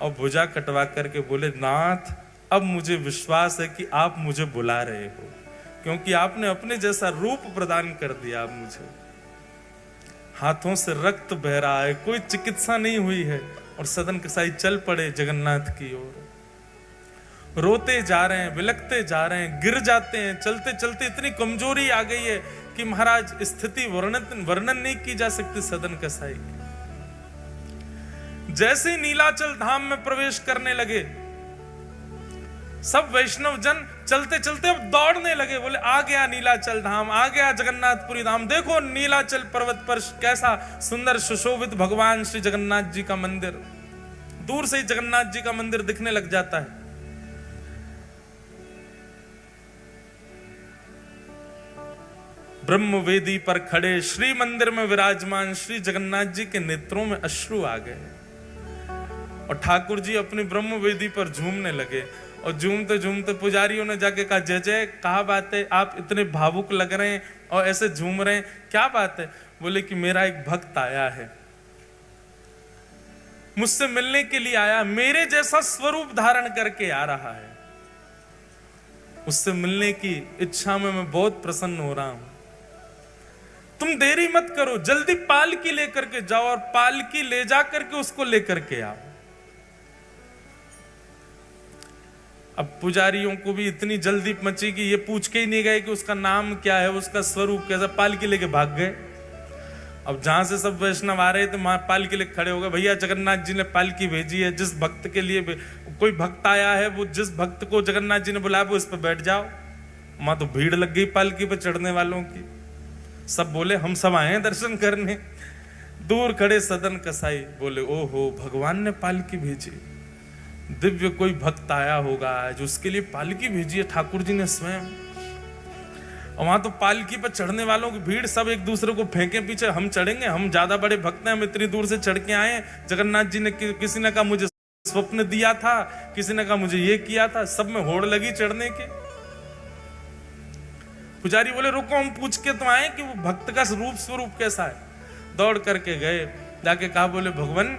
Speaker 1: और भुजा कटवा करके बोले नाथ अब मुझे विश्वास है कि आप मुझे बुला रहे हो, क्योंकि आपने अपने जैसा रूप प्रदान कर दिया आप मुझे। हाथों से रक्त बह रहा है, कोई चिकित्सा नहीं हुई है, और सदन कसाई चल पड़े जगन्नाथ की ओर। रोते जा रहे हैं, बिलखते जा रहे हैं, गिर जाते हैं, चलते चलते इतनी कमजोरी आ गई है कि महाराज स्थिति वर्णन नहीं की जा सकती सदन कसाई की। जैसे ही नीलाचल धाम में प्रवेश करने लगे, सब वैष्णव जन चलते चलते अब दौड़ने लगे। बोले आ गया नीलाचल धाम, आ गया जगन्नाथपुरी धाम। देखो नीलाचल पर्वत पर कैसा सुंदर सुशोभित भगवान श्री जगन्नाथ जी का मंदिर, दूर से ही जगन्नाथ जी का मंदिर दिखने लग जाता है। ब्रह्म वेदी पर खड़े श्री मंदिर में विराजमान श्री जगन्नाथ जी के नेत्रों में अश्रु आ गए, और ठाकुर जी अपनी ब्रह्म वेदी पर झूमने लगे। और झूमते झूमते पुजारियों ने जाके कहा जय जय, कहा बात है, आप इतने भावुक लग रहे हैं और ऐसे झूम रहे हैं, क्या बात है? बोले कि मेरा एक भक्त आया है, मुझसे मिलने के लिए आया, मेरे जैसा स्वरूप धारण करके आ रहा है, उससे मिलने की इच्छा में मैं बहुत प्रसन्न हो रहा हूं। तुम देरी मत करो, जल्दी पालकी लेकर के जाओ और पालकी ले जा करके उसको लेकर के आओ। अब पुजारियों को भी इतनी जल्दी मची कि ये पूछ के ही नहीं गए कि उसका नाम क्या है, उसका स्वरूप कैसा, पालकी लेके भाग गए। अब जहां से सब वैष्णव आ रहे थे वहां पालकी लेके खड़े हो गए। भैया जगन्नाथ जी ने पालकी भेजी है, जिस भक्त के लिए कोई भक्त आया है, वो जिस भक्त को जगन्नाथ जी ने बुलाया वो इस पर बैठ जाओ। वहां तो भीड़ लग गई पालकी पर चढ़ने वालों की। सब बोले हम सब आए हैं दर्शन करने। दूर खड़े सदन कसाई बोले ओहो भगवान ने पालकी भेजी, दिव्य कोई भक्त आया होगा आज, उसके लिए पालकी भेजी है ठाकुर जी ने स्वयं। और वहां तो पालकी पर चढ़ने वालों की भीड़, सब एक दूसरे को फेंके पीछे, हम चढ़ेंगे, हम ज्यादा बड़े भक्त हैं, हम इतनी दूर से चढ़ के आए। जगन्नाथ जी ने किसी ने कहा मुझे स्वप्न दिया था, किसी ने कहा मुझे ये किया था, सब में होड़ लगी चढ़ने की। पुजारी बोले रुको हम पूछ के तो आए कि वो भक्त का रूप स्वरूप कैसा है। दौड़ करके गए, जाके कहा बोले भगवान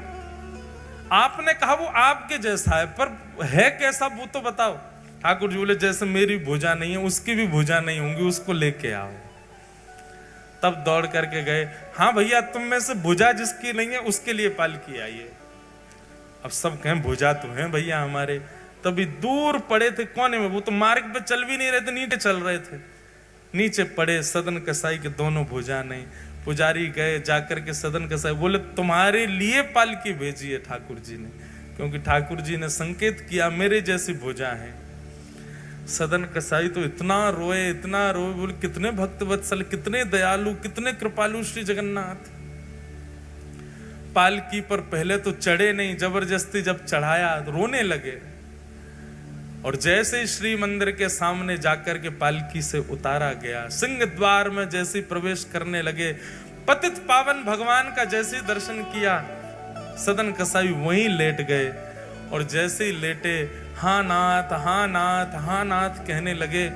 Speaker 1: आपने कहा वो आपके जैसा है, पर है कैसा वो तो बताओ। ठाकुर जी बोले जैसे मेरी भुजा नहीं है उसकी भी भुजा नहीं होंगी, उसको लेके आओ। तब दौड़ करके गए, हाँ भैया तुम में से भुजा जिसकी नहीं है उसके लिए पालकी आई है। अब सब कहें भुजा तो है भैया हमारे। तभी दूर पड़े थे कोने में, वो तो मार्ग पे चल भी नहीं रहे थे, नीचे चल रहे थे, नीचे पड़े सदन कसाई के दोनों भुजा नहीं। पुजारी गए, जाकर के सदन कसाई बोले तुम्हारे लिए पालकी भेजी है ठाकुर जी ने, क्योंकि ठाकुर जी ने संकेत किया मेरे जैसी भुजा है। सदन कसाई तो इतना रोए, बोले कितने भक्त वत्सल, कितने दयालु, कितने कृपालु श्री जगन्नाथ। पालकी पर पहले तो चढ़े नहीं, जबरदस्ती जब चढ़ाया रोने लगे। और जैसे ही श्री मंदिर के सामने जाकर के पालकी से उतारा गया, सिंह द्वार में जैसे प्रवेश करने लगे, पतित पावन भगवान का जैसे दर्शन किया, सदन कसाई वहीं लेट गए। और जैसे ही लेटे, हाँ नाथ, हाँ नाथ, हाँ नाथ कहने लगे।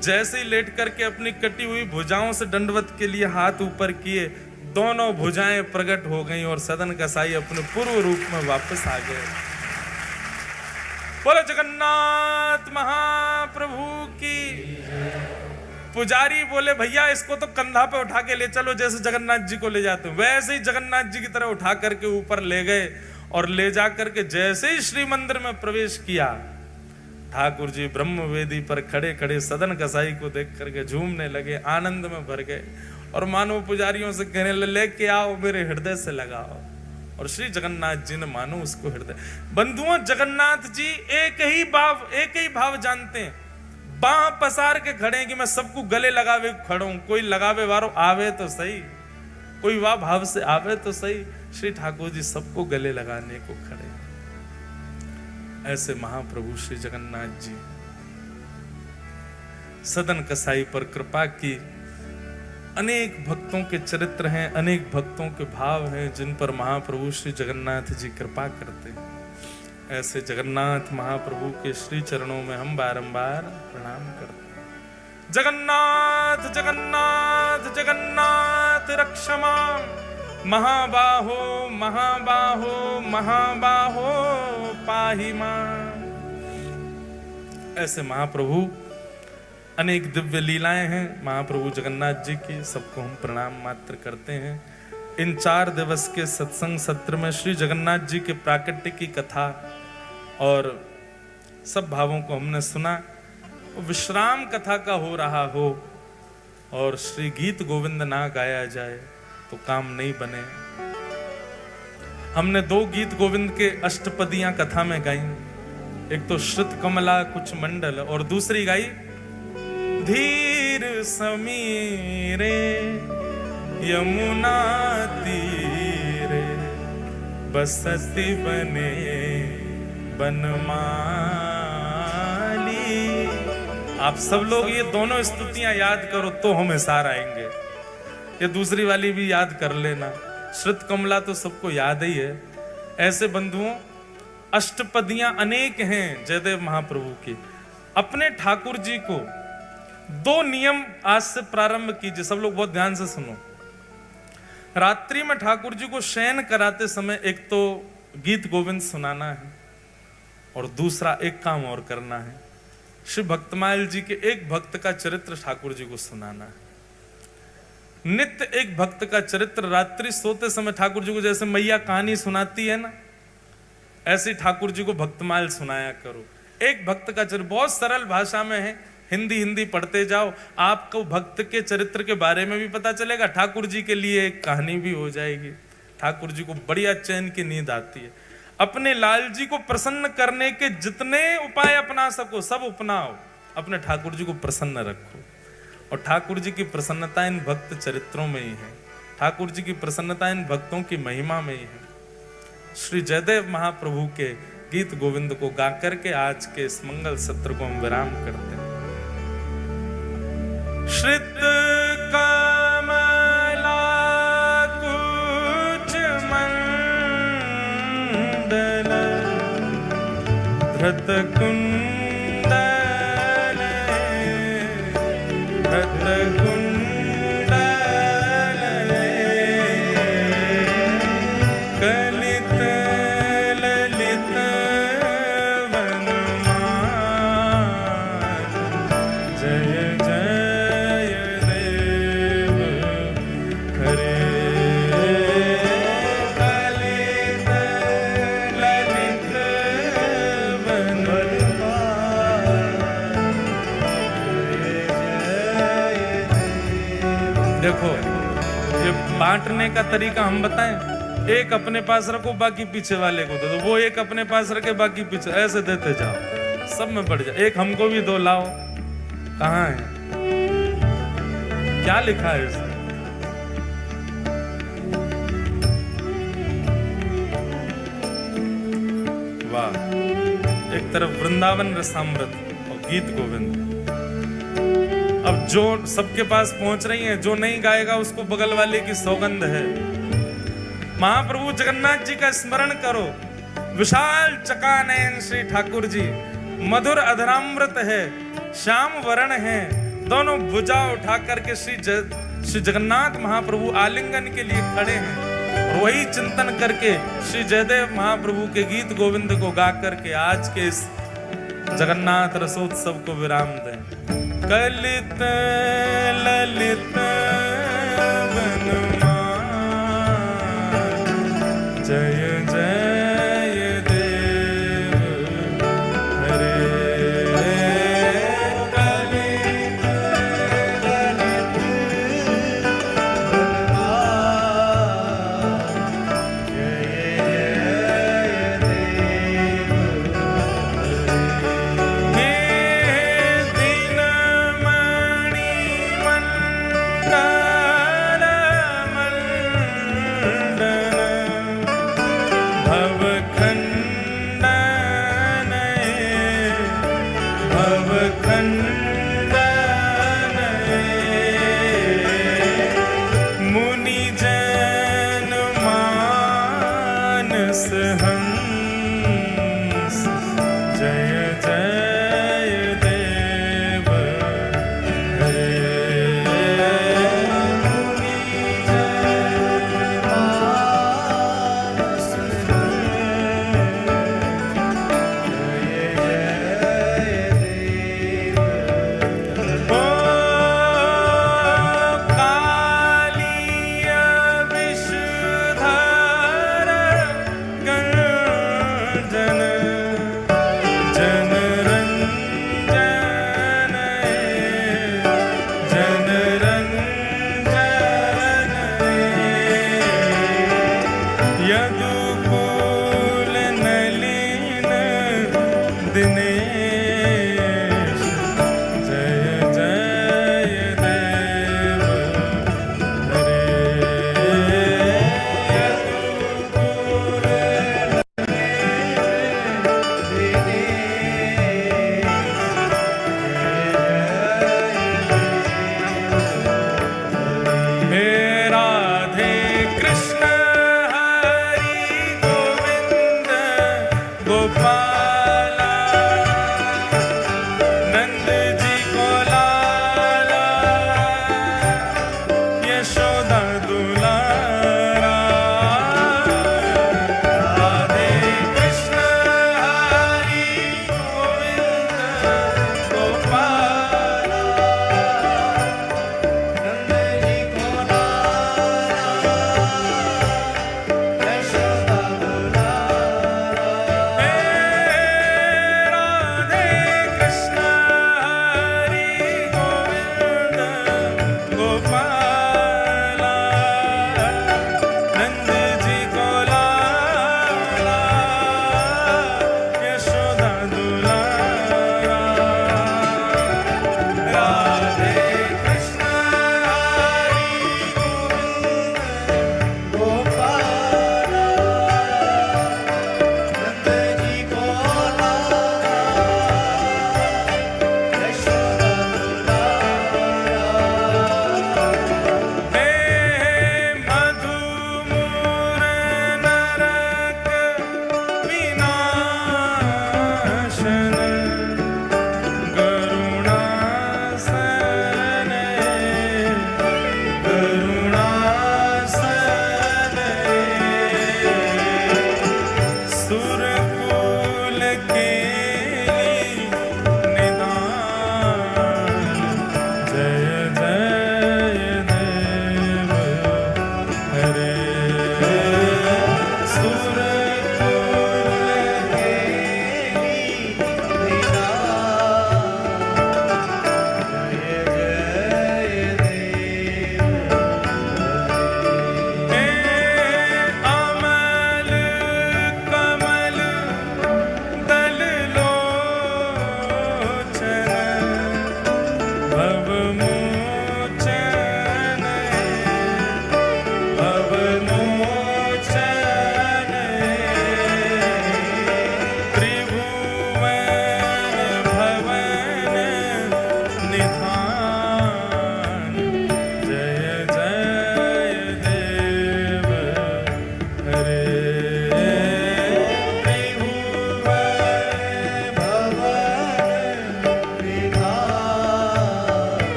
Speaker 1: जैसे ही लेट करके अपनी कटी हुई भुजाओं से दंडवत के लिए हाथ ऊपर किए, दोनों भुजाएं प्रकट हो गईं और सदन कसाई अपने पूर्व रूप में वापस आ गए। बोलो जगन्नाथ महाप्रभु की। पुजारी बोले भैया इसको तो कंधा पे उठा के ले चलो, जैसे जगन्नाथ जी को ले जाते हैं वैसे ही जगन्नाथ जी की तरह उठा करके ऊपर ले गए। और ले जा करके जैसे ही श्री मंदिर में प्रवेश किया, ठाकुर जी ब्रह्म वेदी पर खड़े खड़े सदन कसाई को देख करके झूमने लगे, आनंद में भर गए। और मानो पुजारियों से कहने लगे लेके आओ, मेरे हृदय से लगाओ। और श्री जगन्नाथ जी ने मानो उसको हृदय। बंधुओं, जगन्नाथ जी एक ही भाव जानते हैं। बाह पसार के खड़े हैं कि मैं सबको गले लगावे खड़ा हूं। कोई लगावे वारो आवे तो सही, कोई वाह भाव से आवे तो सही। श्री ठाकुर जी सबको गले लगाने को खड़े। ऐसे महाप्रभु श्री जगन्नाथ जी सदन कसाई पर कृपा की। अनेक भक्तों के चरित्र हैं, अनेक भक्तों के भाव हैं जिन पर महाप्रभु श्री जगन्नाथ जी कृपा करते हैं। ऐसे जगन्नाथ महाप्रभु के श्री चरणों में हम बारंबार प्रणाम करते हैं। जगन्नाथ जगन्नाथ जगन्नाथ रक्षमा, महाबाहो महाबाहो महाबाहो पाहि मां। ऐसे महाप्रभु अनेक दिव्य लीलाएं हैं महाप्रभु जगन्नाथ जी की, सबको हम प्रणाम मात्र करते हैं। इन 4 दिवस के सत्संग सत्र में श्री जगन्नाथ जी के प्राकट्य की कथा और सब भावों को हमने सुना। विश्राम कथा का हो रहा हो और श्री गीत गोविंद ना गाया जाए तो काम नहीं बने। हमने 2 गीत गोविंद के अष्टपदियां कथा में गाई। एक तो श्रुत कमला कुछ मंडल और दूसरी गाई धीर समीरे यमुना तीरे बसती बने बनमाली। आप सब लोग ये दोनों स्तुतियां याद करो तो हम हिसार आएंगे। ये दूसरी वाली भी याद कर लेना। श्रुत कमला तो सबको याद ही है। ऐसे बंधुओं अष्टपदियां अनेक हैं जयदेव महाप्रभु की। अपने ठाकुर जी को 2 नियम आज से प्रारंभ कीजिए। सब लोग बहुत ध्यान से सुनो। रात्रि में ठाकुर जी को शयन कराते समय एक तो गीत गोविंद सुनाना है और दूसरा एक काम और करना है। श्री भक्तमाल जी के एक भक्त का चरित्र ठाकुर जी को सुनाना है। नित्य एक भक्त का चरित्र रात्रि सोते समय ठाकुर जी को जैसे मैया कहानी सुनाती है ना, ऐसे ठाकुर जी को भक्तमाल सुनाया करो। एक भक्त का चरित्र बहुत सरल भाषा में है, हिंदी पढ़ते जाओ, आपको भक्त के चरित्र के बारे में भी पता चलेगा, ठाकुर जी के लिए एक कहानी भी हो जाएगी। ठाकुर जी को बढ़िया चैन की नींद आती है। अपने लाल जी को प्रसन्न करने के जितने उपाय अपना सको सब अपनाओ, अपने ठाकुर जी को प्रसन्न रखो। और ठाकुर जी की प्रसन्नता इन भक्त चरित्रों में ही है। ठाकुर जी की प्रसन्नता इन भक्तों की महिमा में ही है। श्री जयदेव महाप्रभु के गीत गोविंद को गा करके आज के इस मंगल सत्र को हम विराम करते हैं। श्रित कमला कुच मंडल धृत कुंडल धृत कुंडल कलित ललित वनमाल जय जय देव हरे कलित ललित देखो ये बांटने का तरीका हम बताएं। एक अपने पास रखो, बाकी पीछे वाले को दे दो, वो एक अपने पास रखे, बाकी पीछे, ऐसे देते जाओ। सब में बढ़ जाए। एक हमको भी दो लाओ, कहाँ है? क्या लिखा है इसमें? वाह, एक तरफ वृंदावन रसामृत और गीत गोविंद। अब जो सबके पास पहुंच रही हैं, जो नहीं गाएगा उसको बगल वाले की सौगंध है। महाप्रभु जगन्नाथ जी का स्मरण करो। विशाल चकानयन श्री ठाकुर जी, मधुर अधरामृत है, श्याम वरण है, दोनों भुजा उठा करके श्री जगन्नाथ महाप्रभु आलिंगन के लिए खड़े हैं। और वही चिंतन करके श्री जयदेव महाप्रभु के गीत गोविंद को गा करके आज के इस जगन्नाथ रसोत्सव को विराम दें। कलित ललित वनमाल, जय जय देव हरे।
Speaker 2: कलित ललित वनमाल, जय जय देव हरे।
Speaker 1: हे दीनमणि वंदन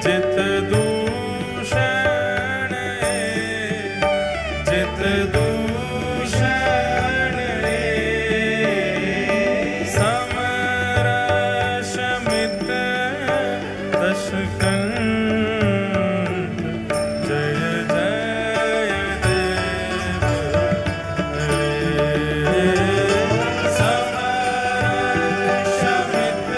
Speaker 1: जित दूषण जित दूषण समरस मित दशकंठ जय जय देव हरे समरस मित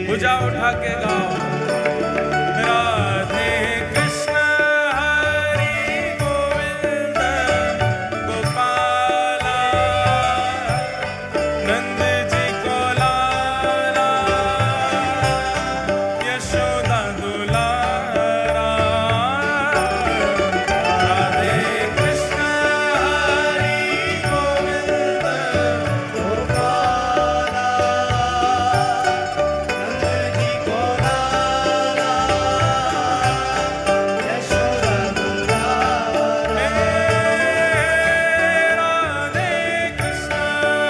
Speaker 1: भुजा उठा के गाओ राधे कृष्ण हरि गोविंद गोपाला नंद जी को लाला यशोदा दुलारा राधे कृष्ण हरि गोविंद राधे कृष्ण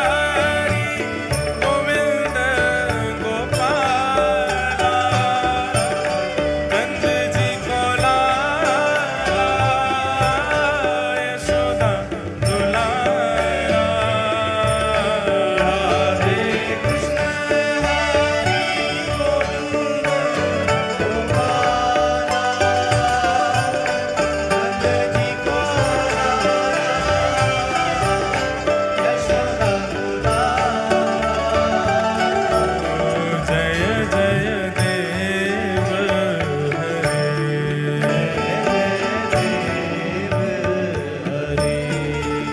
Speaker 1: हरि गोविंद गोपाला नंद जी को लाला यशोदा दुलारा राधे कृष्ण जय जय देव हरे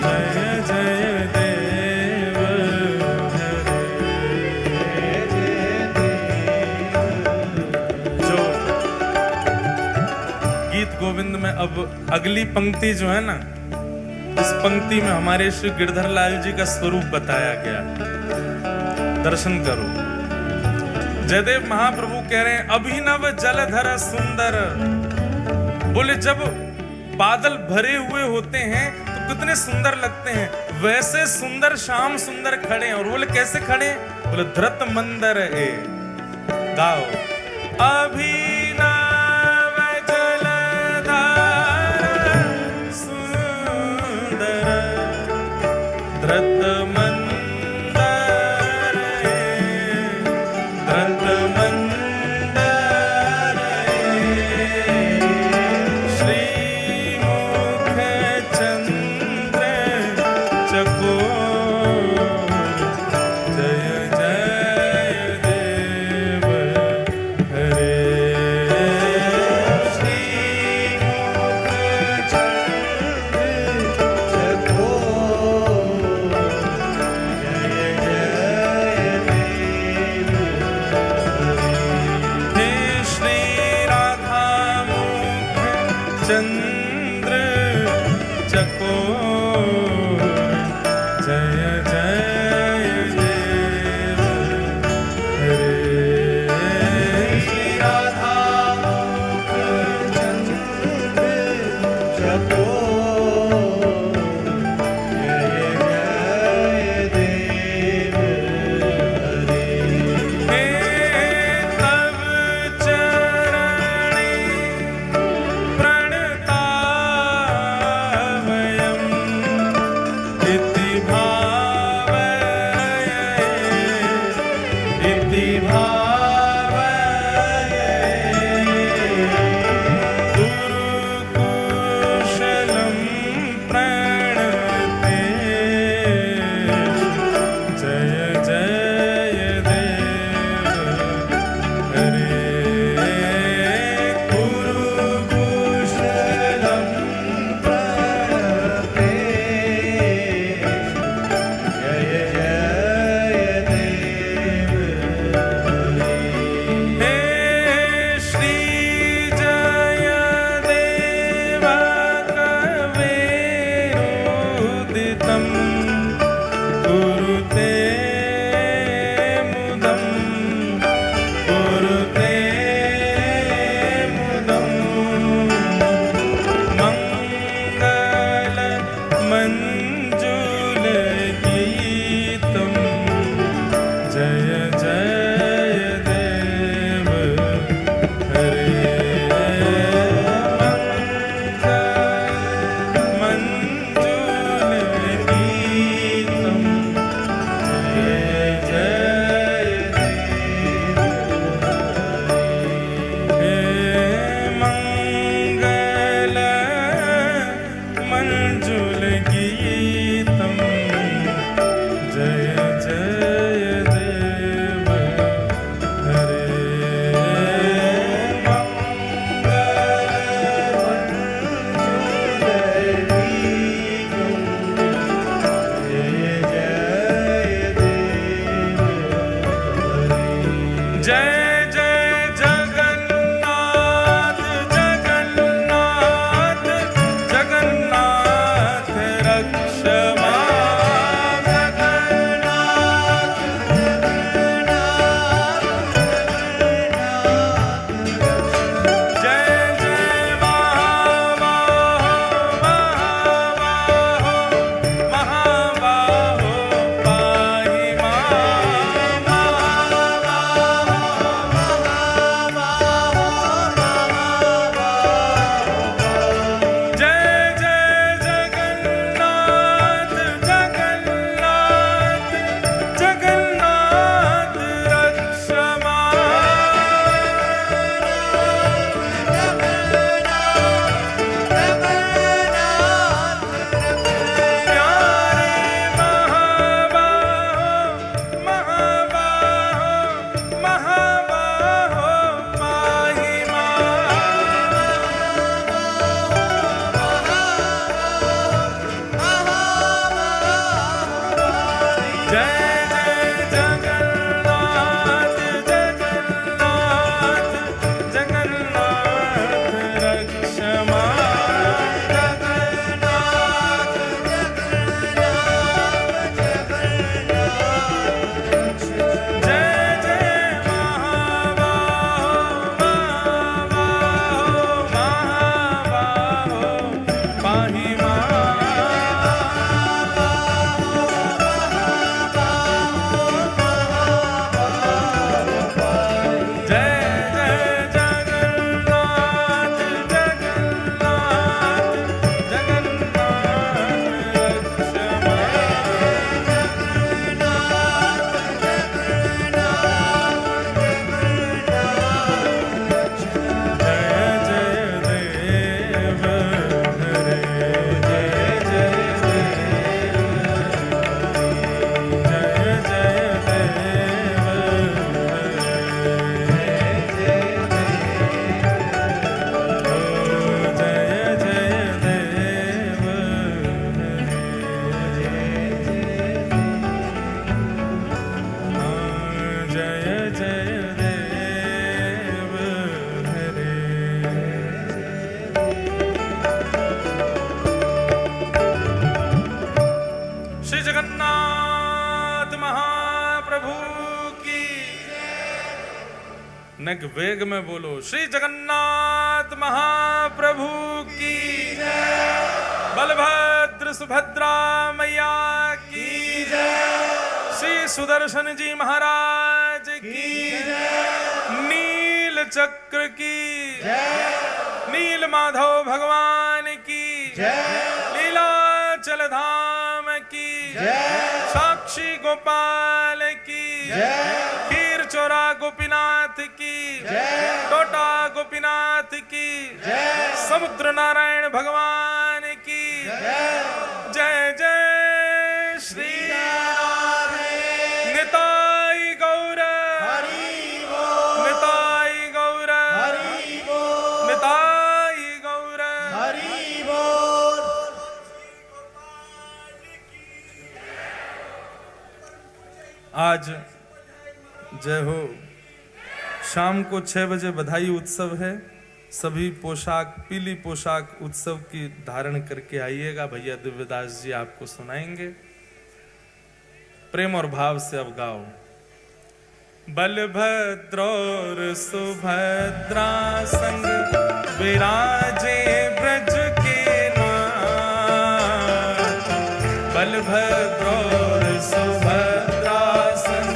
Speaker 1: जय जय देव जो गीत गोविंद में अब अगली पंक्ति जो है ना, इस पंक्ति में हमारे श्री गिरधर लाल जी का स्वरूप बताया गया। दर्शन करो। जयदेव महाप्रभु कह रहे हैं अभिनव जलधर सुंदर। बोले जब बादल भरे हुए होते हैं तो कितने सुंदर लगते हैं, वैसे सुंदर श्याम सुंदर खड़े हैं। और बोले कैसे खड़े? बोले धृत मंदर है। गाओ अभिनव जलधर सुंदर धृत मंदर है, धृत मंदर है। श्रीमुख चंद्र चकोर जय जय देव हरे। श्रीमुख चंद्र हे श्री राधा मुख चंद्र चकोर जय जय देव हरे। श्री राधा मुख चंद्र हे तव चरणे प्रणतावयम् इति भावये, इति भावये। गुरुकुशलं प्रणते जय जय देव हरे। गुरुकुशलं प्रणते हे श्री जय देव कवेरुदितं कुरुते मुदं, कुरुते मुदं। मंगल मंजुल गीतं नेक वेग में बोलो श्री जगन्नाथ महाप्रभु की जय, बलभद्र सुभद्रा मैया की जय, श्री सुदर्शन जी महाराज की जय, नील चक्र की जय, नील माधव भगवान की जय, लीलाचल धाम की जय, साक्षी गोपाल की जय, खीर चोरा गोपीनाथ की जय, टोटा गोपीनाथ की जय, समुद्र नारायण भगवान की जय, जय जय श्री निताई गौर, निताई गौर, निताई गौर। आज जय हो। शाम को 6 बजे बधाई उत्सव है। सभी पोशाक, पीली पोशाक उत्सव की धारण करके आइएगा। भैया दिव्यदास जी आपको सुनाएंगे। प्रेम और भाव से अब गाओ। बलभद्र और सुभद्रा संग विराजे ब्रज के नाथ, बलभद्र और सुभद्रा संग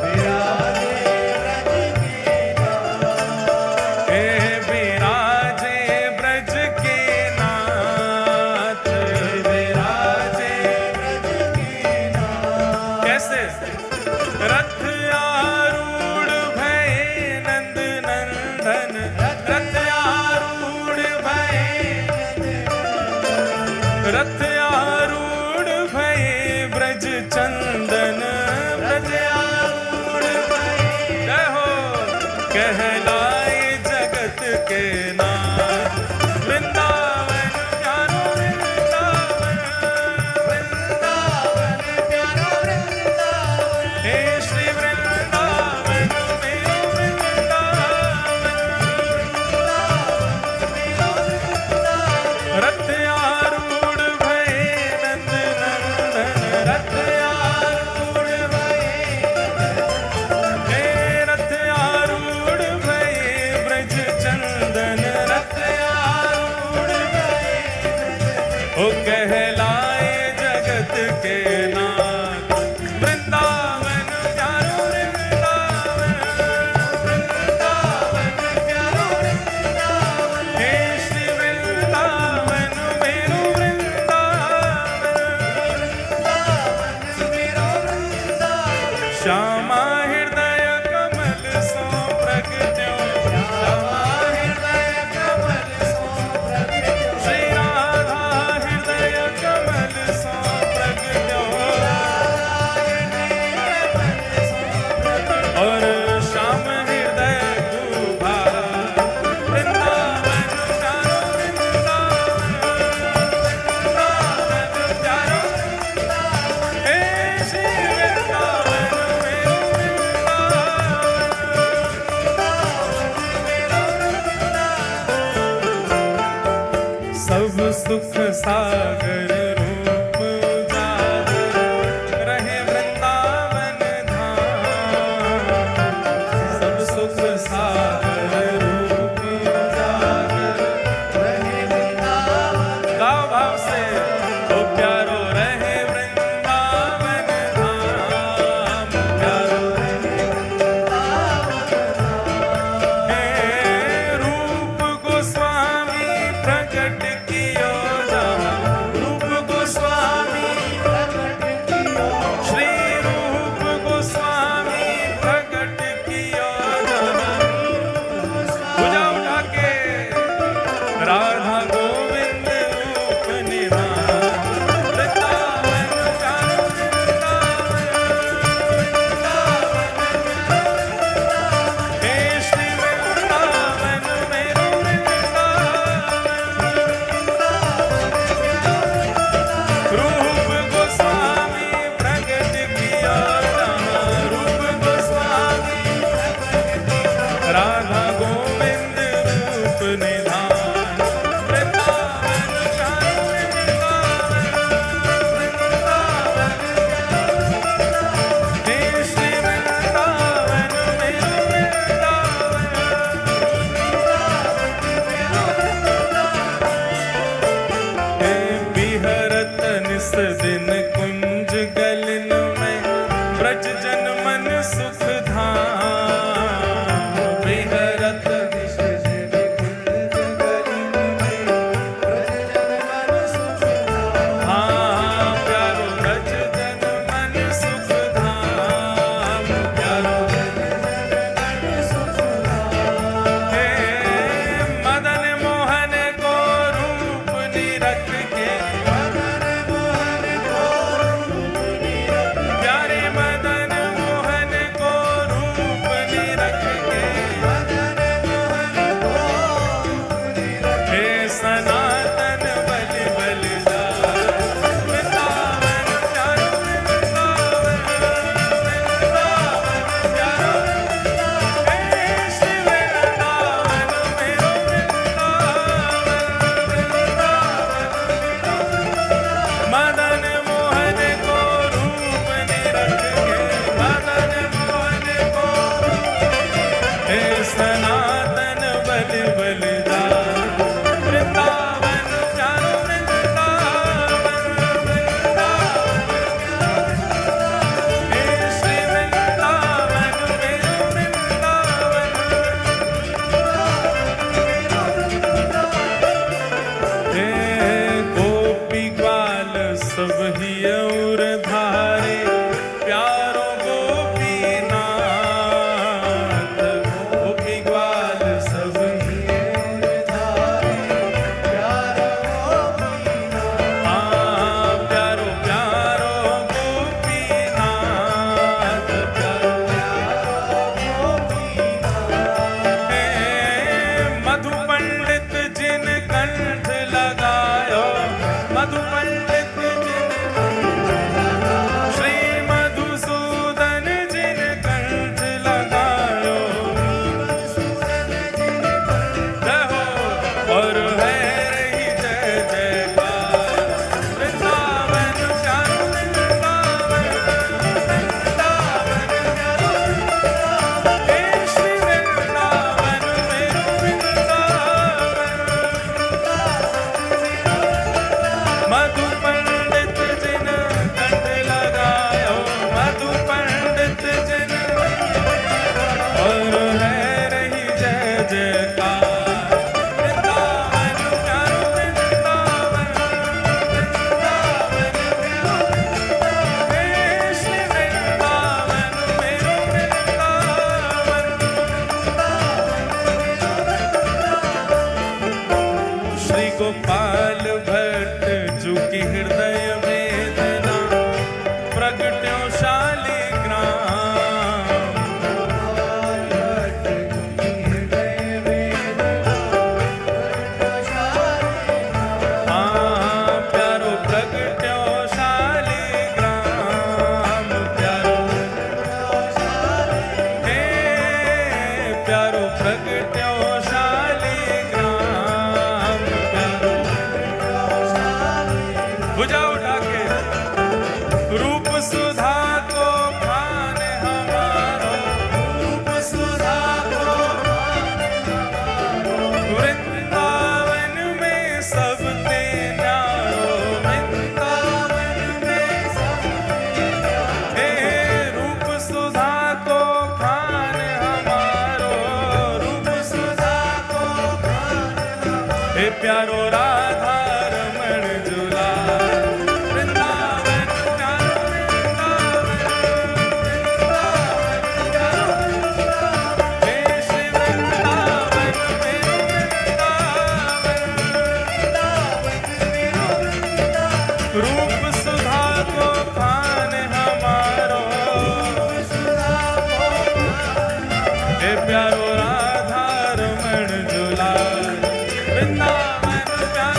Speaker 1: विराजे ब्रज के नाथ, हे विराजे ब्रज के नाथ, विराजे ब्रज के नाथ। कैसे? रथ आरूढ़ भये नंद नंदन, रथ आरूढ़ भये, रथ आरूढ़ भये ब्रज चंदन, ब्रज आरूढ़ भये। जय हो। कहलाए जगत के नाथ वृंदावन प्यारो वृंदावन, वृंदावन प्यारो वृंदावन, हे श्री वृंदावन मेरो वृंदावन, रथ आरूढ़ भये नंद नंदन, रथ आरूढ़ भये, हे रथ आरूढ़ भये ब्रज चंदन, रथ आरूढ़ भये। ओ कहलाए जगत के नाथ वृंदावन प्यारो वृंदावन, वृंदावन प्यारो वृंदावन, हे श्री वृंदावन मेरो वृंदावन, वृंदावन मेरो वृंदावन। श्यामा हृदय कमल सो प्रगट्यो, श्यामा हृदय कमल सो प्रगट्यो, श्री राधा हृदय कमल सो प्रगट्यो, और श्याम हृदय गुभार, वृंदावन प्यारो वृंदावन, वृंदावन प्यारो वृंदावन, हे श्री वृंदावन मेरो वृंदावन। सब सुख सागर रूप उजागर रहे वृंदावन धाम, सब सुख सागर रूप उजागर रहे वृंदावन। गाओ भाव से। ओ प्यारो रहे वृंदावन धाम, प्यारो रहे वृंदावन धाम, हे रूप गोस्वामी प्रकट कियो जहाँ, रूप ब्रज जन मन सुख धाम विहरत हाँ प्यारो ब्रज जन मन सुख धाम प्यारो हे मदन मोहन को रूप निरख के प्यारे मदन मोहन को रूप निरख के हे सनातन बलि बलिदान वृंदावन प्यारो वृंदावन प्यारो हे श्री वृंदावन मेरो वृंदावन मदन मोहन को रूप निरख के मदन मोहन को हे सनातन बलि बलिदान वृंदावन प्यारो वृंदावन हे श्री वृंदावन मेरो वृंदावन हे गोपी ग्वाल सब ही और धारे प्यारो गोपीनाथ गोपी ग्वाल सब ही हाँ प्यारो प्यारो गोपीनाथ हे मधु पंडित जिन कंठ लगायो मधु पंडित जिन श्री मधुसूदन जिन कंठ लगायो जय हो और है रही जय जयकार वृंदावन प्यारो वृंदावन हे श्री वृंदावन मेरो वृंदावन मधु पंडित जिन कंठ लगायो मधु पंडित जिन और है रही जय जयकार वृंदावन प्यारो वृंदावन हे श्री वृंदावन मेरो वृंदावन श्री गोपाल भट्ट जो की हृदय वेदना प्रगट्यो शालिग्राम हाँ प्यारो प्रगट्यो शालिग्राम प्यारो हे प्यारो प्रगट्यो शालिग्राम प्यारो भुजा उठा के रूप सुधा को खान हमारो रूप सुधा को वृंदावन में सब ते न्यारो वृंदावन में सब हे रूप सुधा को खान हमारो रूप सुधा को हे प्यारो राधा रमण झूला वृंदावन प्यारो वृंदावन हे श्री वृंदावन मेरो वृंदावन रूप सुधा को खान हमारो हे प्यारो राधा रमण झूला वृंदावन प्यारो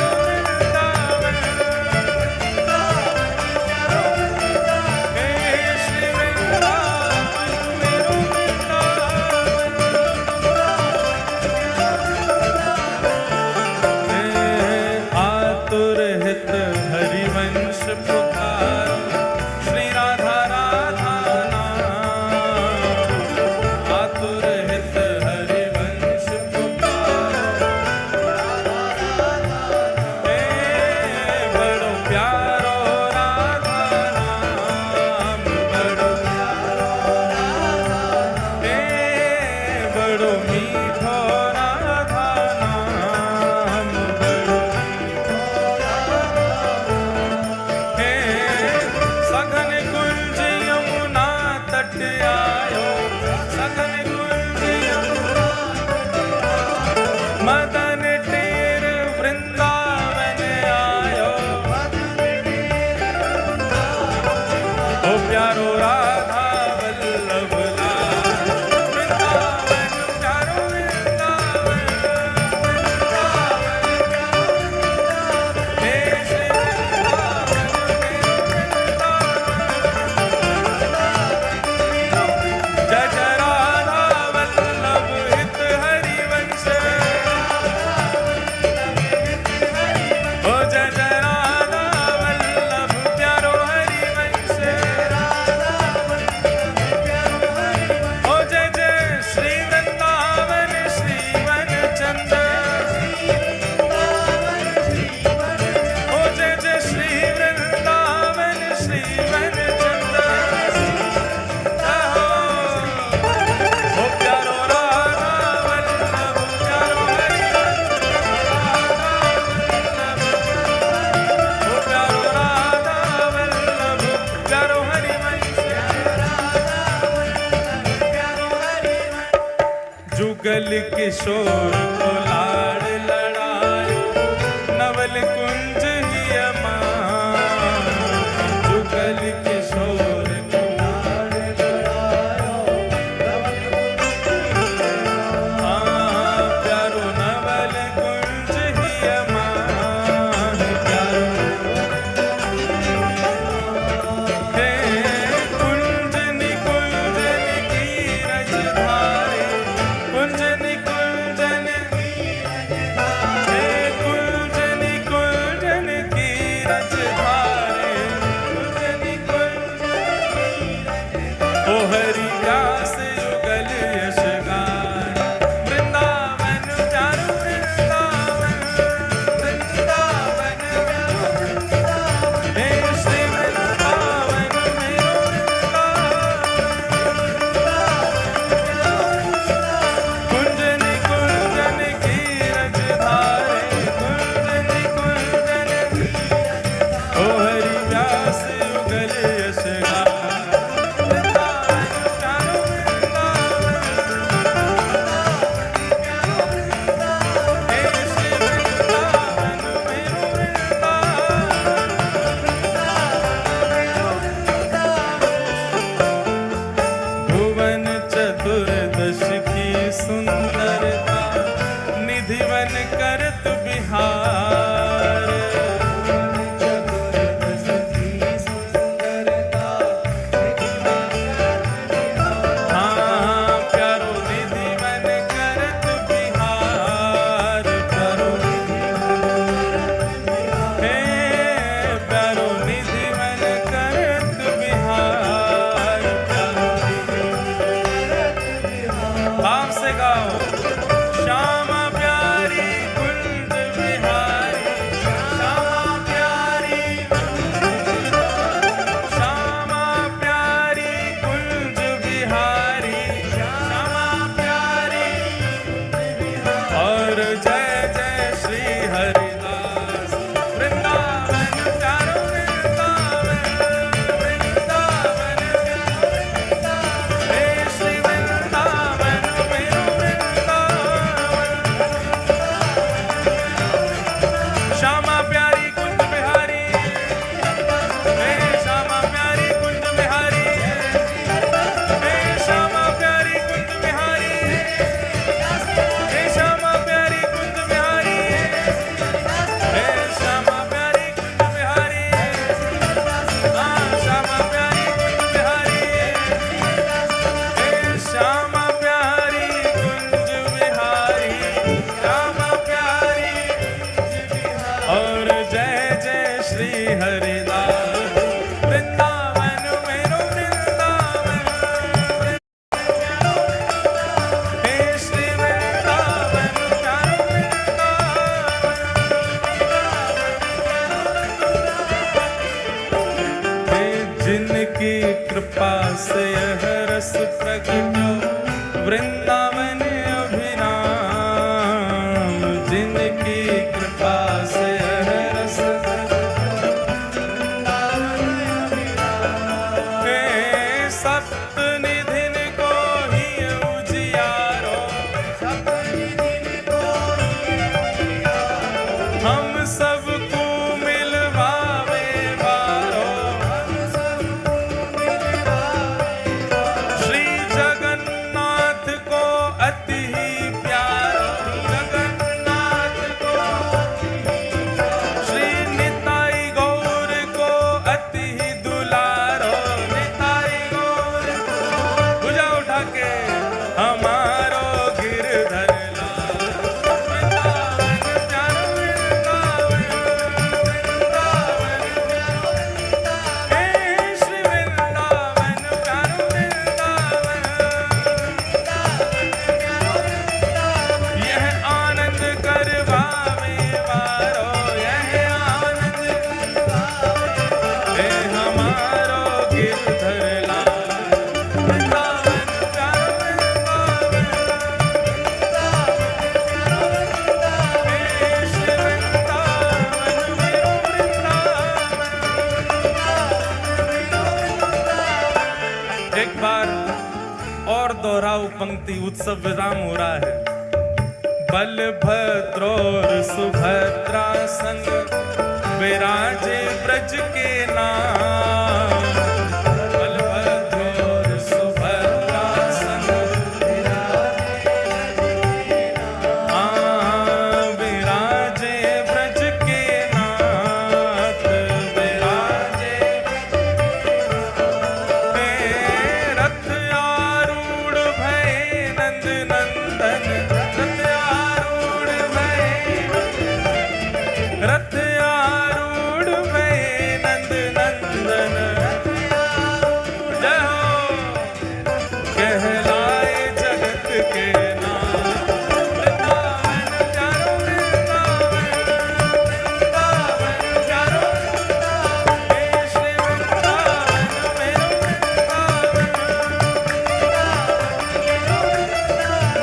Speaker 1: जुगल किशोर को लाड़ लड़ाए, नवल कुंज ही अमान। जुगल किशोर को
Speaker 2: लाड़ लड़ायो, नवल
Speaker 1: हाँ, प्यारो नवल कुंज ही अमान। प्यारो हे कुंजनी कुंजन की रजधारे, कुंजनी कुंजन हे कुंजनी कुंजन की रजधारे, कुंजनी ओ हरि व्यास युगल यश गान। वृंदावन प्यारो वृंदावन, वृंदावन हे श्री वृंदावन मेरो कुंजनी कुंजन की रजधारे, कुंजनी कुंजन ओ हरि व्यास युगल यश गान। वृंदावन प्यारो वृंदावन, हे श्री वृंदावन मेरो भुवन चतुर्दश की सुंदरता, निधिवन करत बिहार।
Speaker 2: चतुर्दश की सुंदरता,
Speaker 1: हाँ, प्यारो निधिवन करत बिहार। प्यारो हे प्यारो निधिवन करत बिहार। प्यारो भाव से गाओ। श्यामा प्यारी कुंज बिहारी, श्यामा प्यारी, श्यामा प्यारी कुंज बिहारी, श्यामा प्यारी। और जय जय श्री हरिदास। वृंदावन प्यारो वृंदावन, वृंदावन हे श्री वृंदावन मेरो वृंदावन। श्यामा प्यारी कुंज बिहारी, हे श्यामा प्यारी कुंज बिहारी, हे श्यामा प्यारी कुंज बिहारी, हे श्यामा प्यारी कुंज बिहारी, हे श्यामा प्यारी कुंज बिहारी, हाँ श्यामा प्यारी कुंज बिहारी, हे श्यामा प्यारी कुंज बिहारी, श्यामा प्यारी। और जय जय श्री हरिदास। वृंदावन मेरो वृंदावन, हे श्री वृंदावन प्यारो वृंदावन। हे जिनकी कृपा से यह रस प्रगटो, वृंदावन अभिराम। जिनकी कृपा से यह रस हे सप्त निधिन को ही उजियारो, हम सबको मिलवावे बारो। श्री जगन्नाथ को अति ही प्यारो, जगन्नाथ को। श्री निताई गौर को अति ही दुलारो, निताई गौर भुजा उठा के हमारो गिरधर लाल। वृंदावन प्यारो वृंदावन, वृंदावन हे श्री वृंदावन प्यारो वृंदावन। यह आनंद करवावे वारो, यह आनंद हे हमारो गिरधर लाल। वृंदावन प्यारो वृंदावन, हे श्री वृंदावन मेरो वृंदावन। एक बार और दोहराओ पंक्ति, उत्सव विराम हो रहा है। बलभद्र और सुभद्रा संग विराजे ब्रज के नाम। बलभद्र और सुभद्रा संग विराजे ब्रज के नाथ। विराजे रथ आरूढ़ भये नंद नंदन। रथ आरूढ़ भये नंद नंदन। जय हो कहलाए जगत के नाम। वृंदावन प्यारो वृंदावन प्यारो हे श्री वृंदावन मेरो वृंदावन।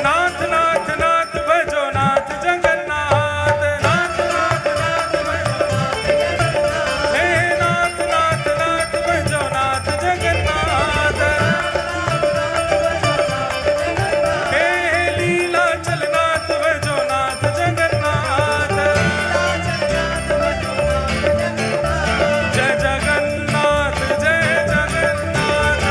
Speaker 1: नाथ नाथ नाथ भजो नाथ जगन्नाथ। नाथ नाथ नाथ भजो हे नाथ नाथ नाथ भजो नाथ जगन्नाथ। हे लीला चलनाथ भजो नाथ जगन्नाथ। जय जगन्नाथ जय जगन्नाथ।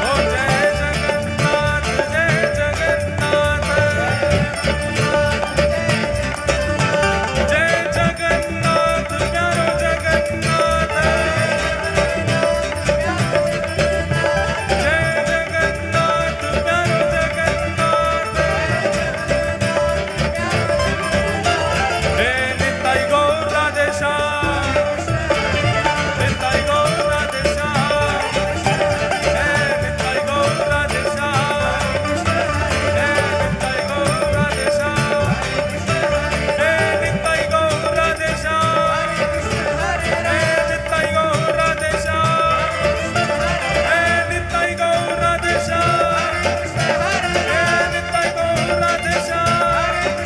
Speaker 1: ओ जय जगन्नाथ जय जगन्नाथ। जय जगन्नाथ प्यारो जगन्नाथ। जय जगन्नाथ प्यारो जगन्नाथ। हे निताई गौर राधे श्याम। निताई गौर राधे श्याम। हे निताई गौर राधे श्याम। हे निताई गौर राधे श्याम। हे निताई गौर राधे श्याम। हे निताई गौर राधे श्याम। हे निताई गौर राधे श्याम। हे निताई गौर राधे श्याम। हे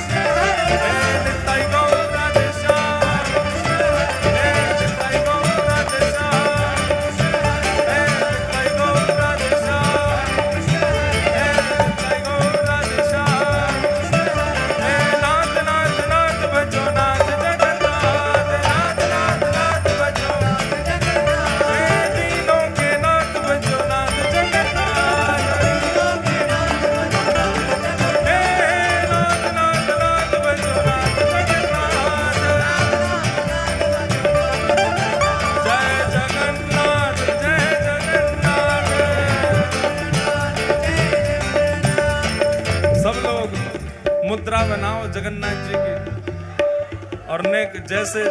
Speaker 1: निताई गौर राधे श्याम। हे निताई गौर राधे श्याम। हे निताई गौर राधे श्याम। हे निताई गौर राधे श्याम। हे नाथ नाथ नाथ भजो नाथ जगन्नाथ। नाथ नाथ नाथ भजो हे दीनों के नाथ भजो नाथ जगन्नाथ। हे नाथ नाथ नाथ भजो नाथ जगन्नाथ। जय जगन्नाथ जय जगन्नाथ। सब लोग मुद्रा बनाओ जगन्नाथ जी की और नेक जैसे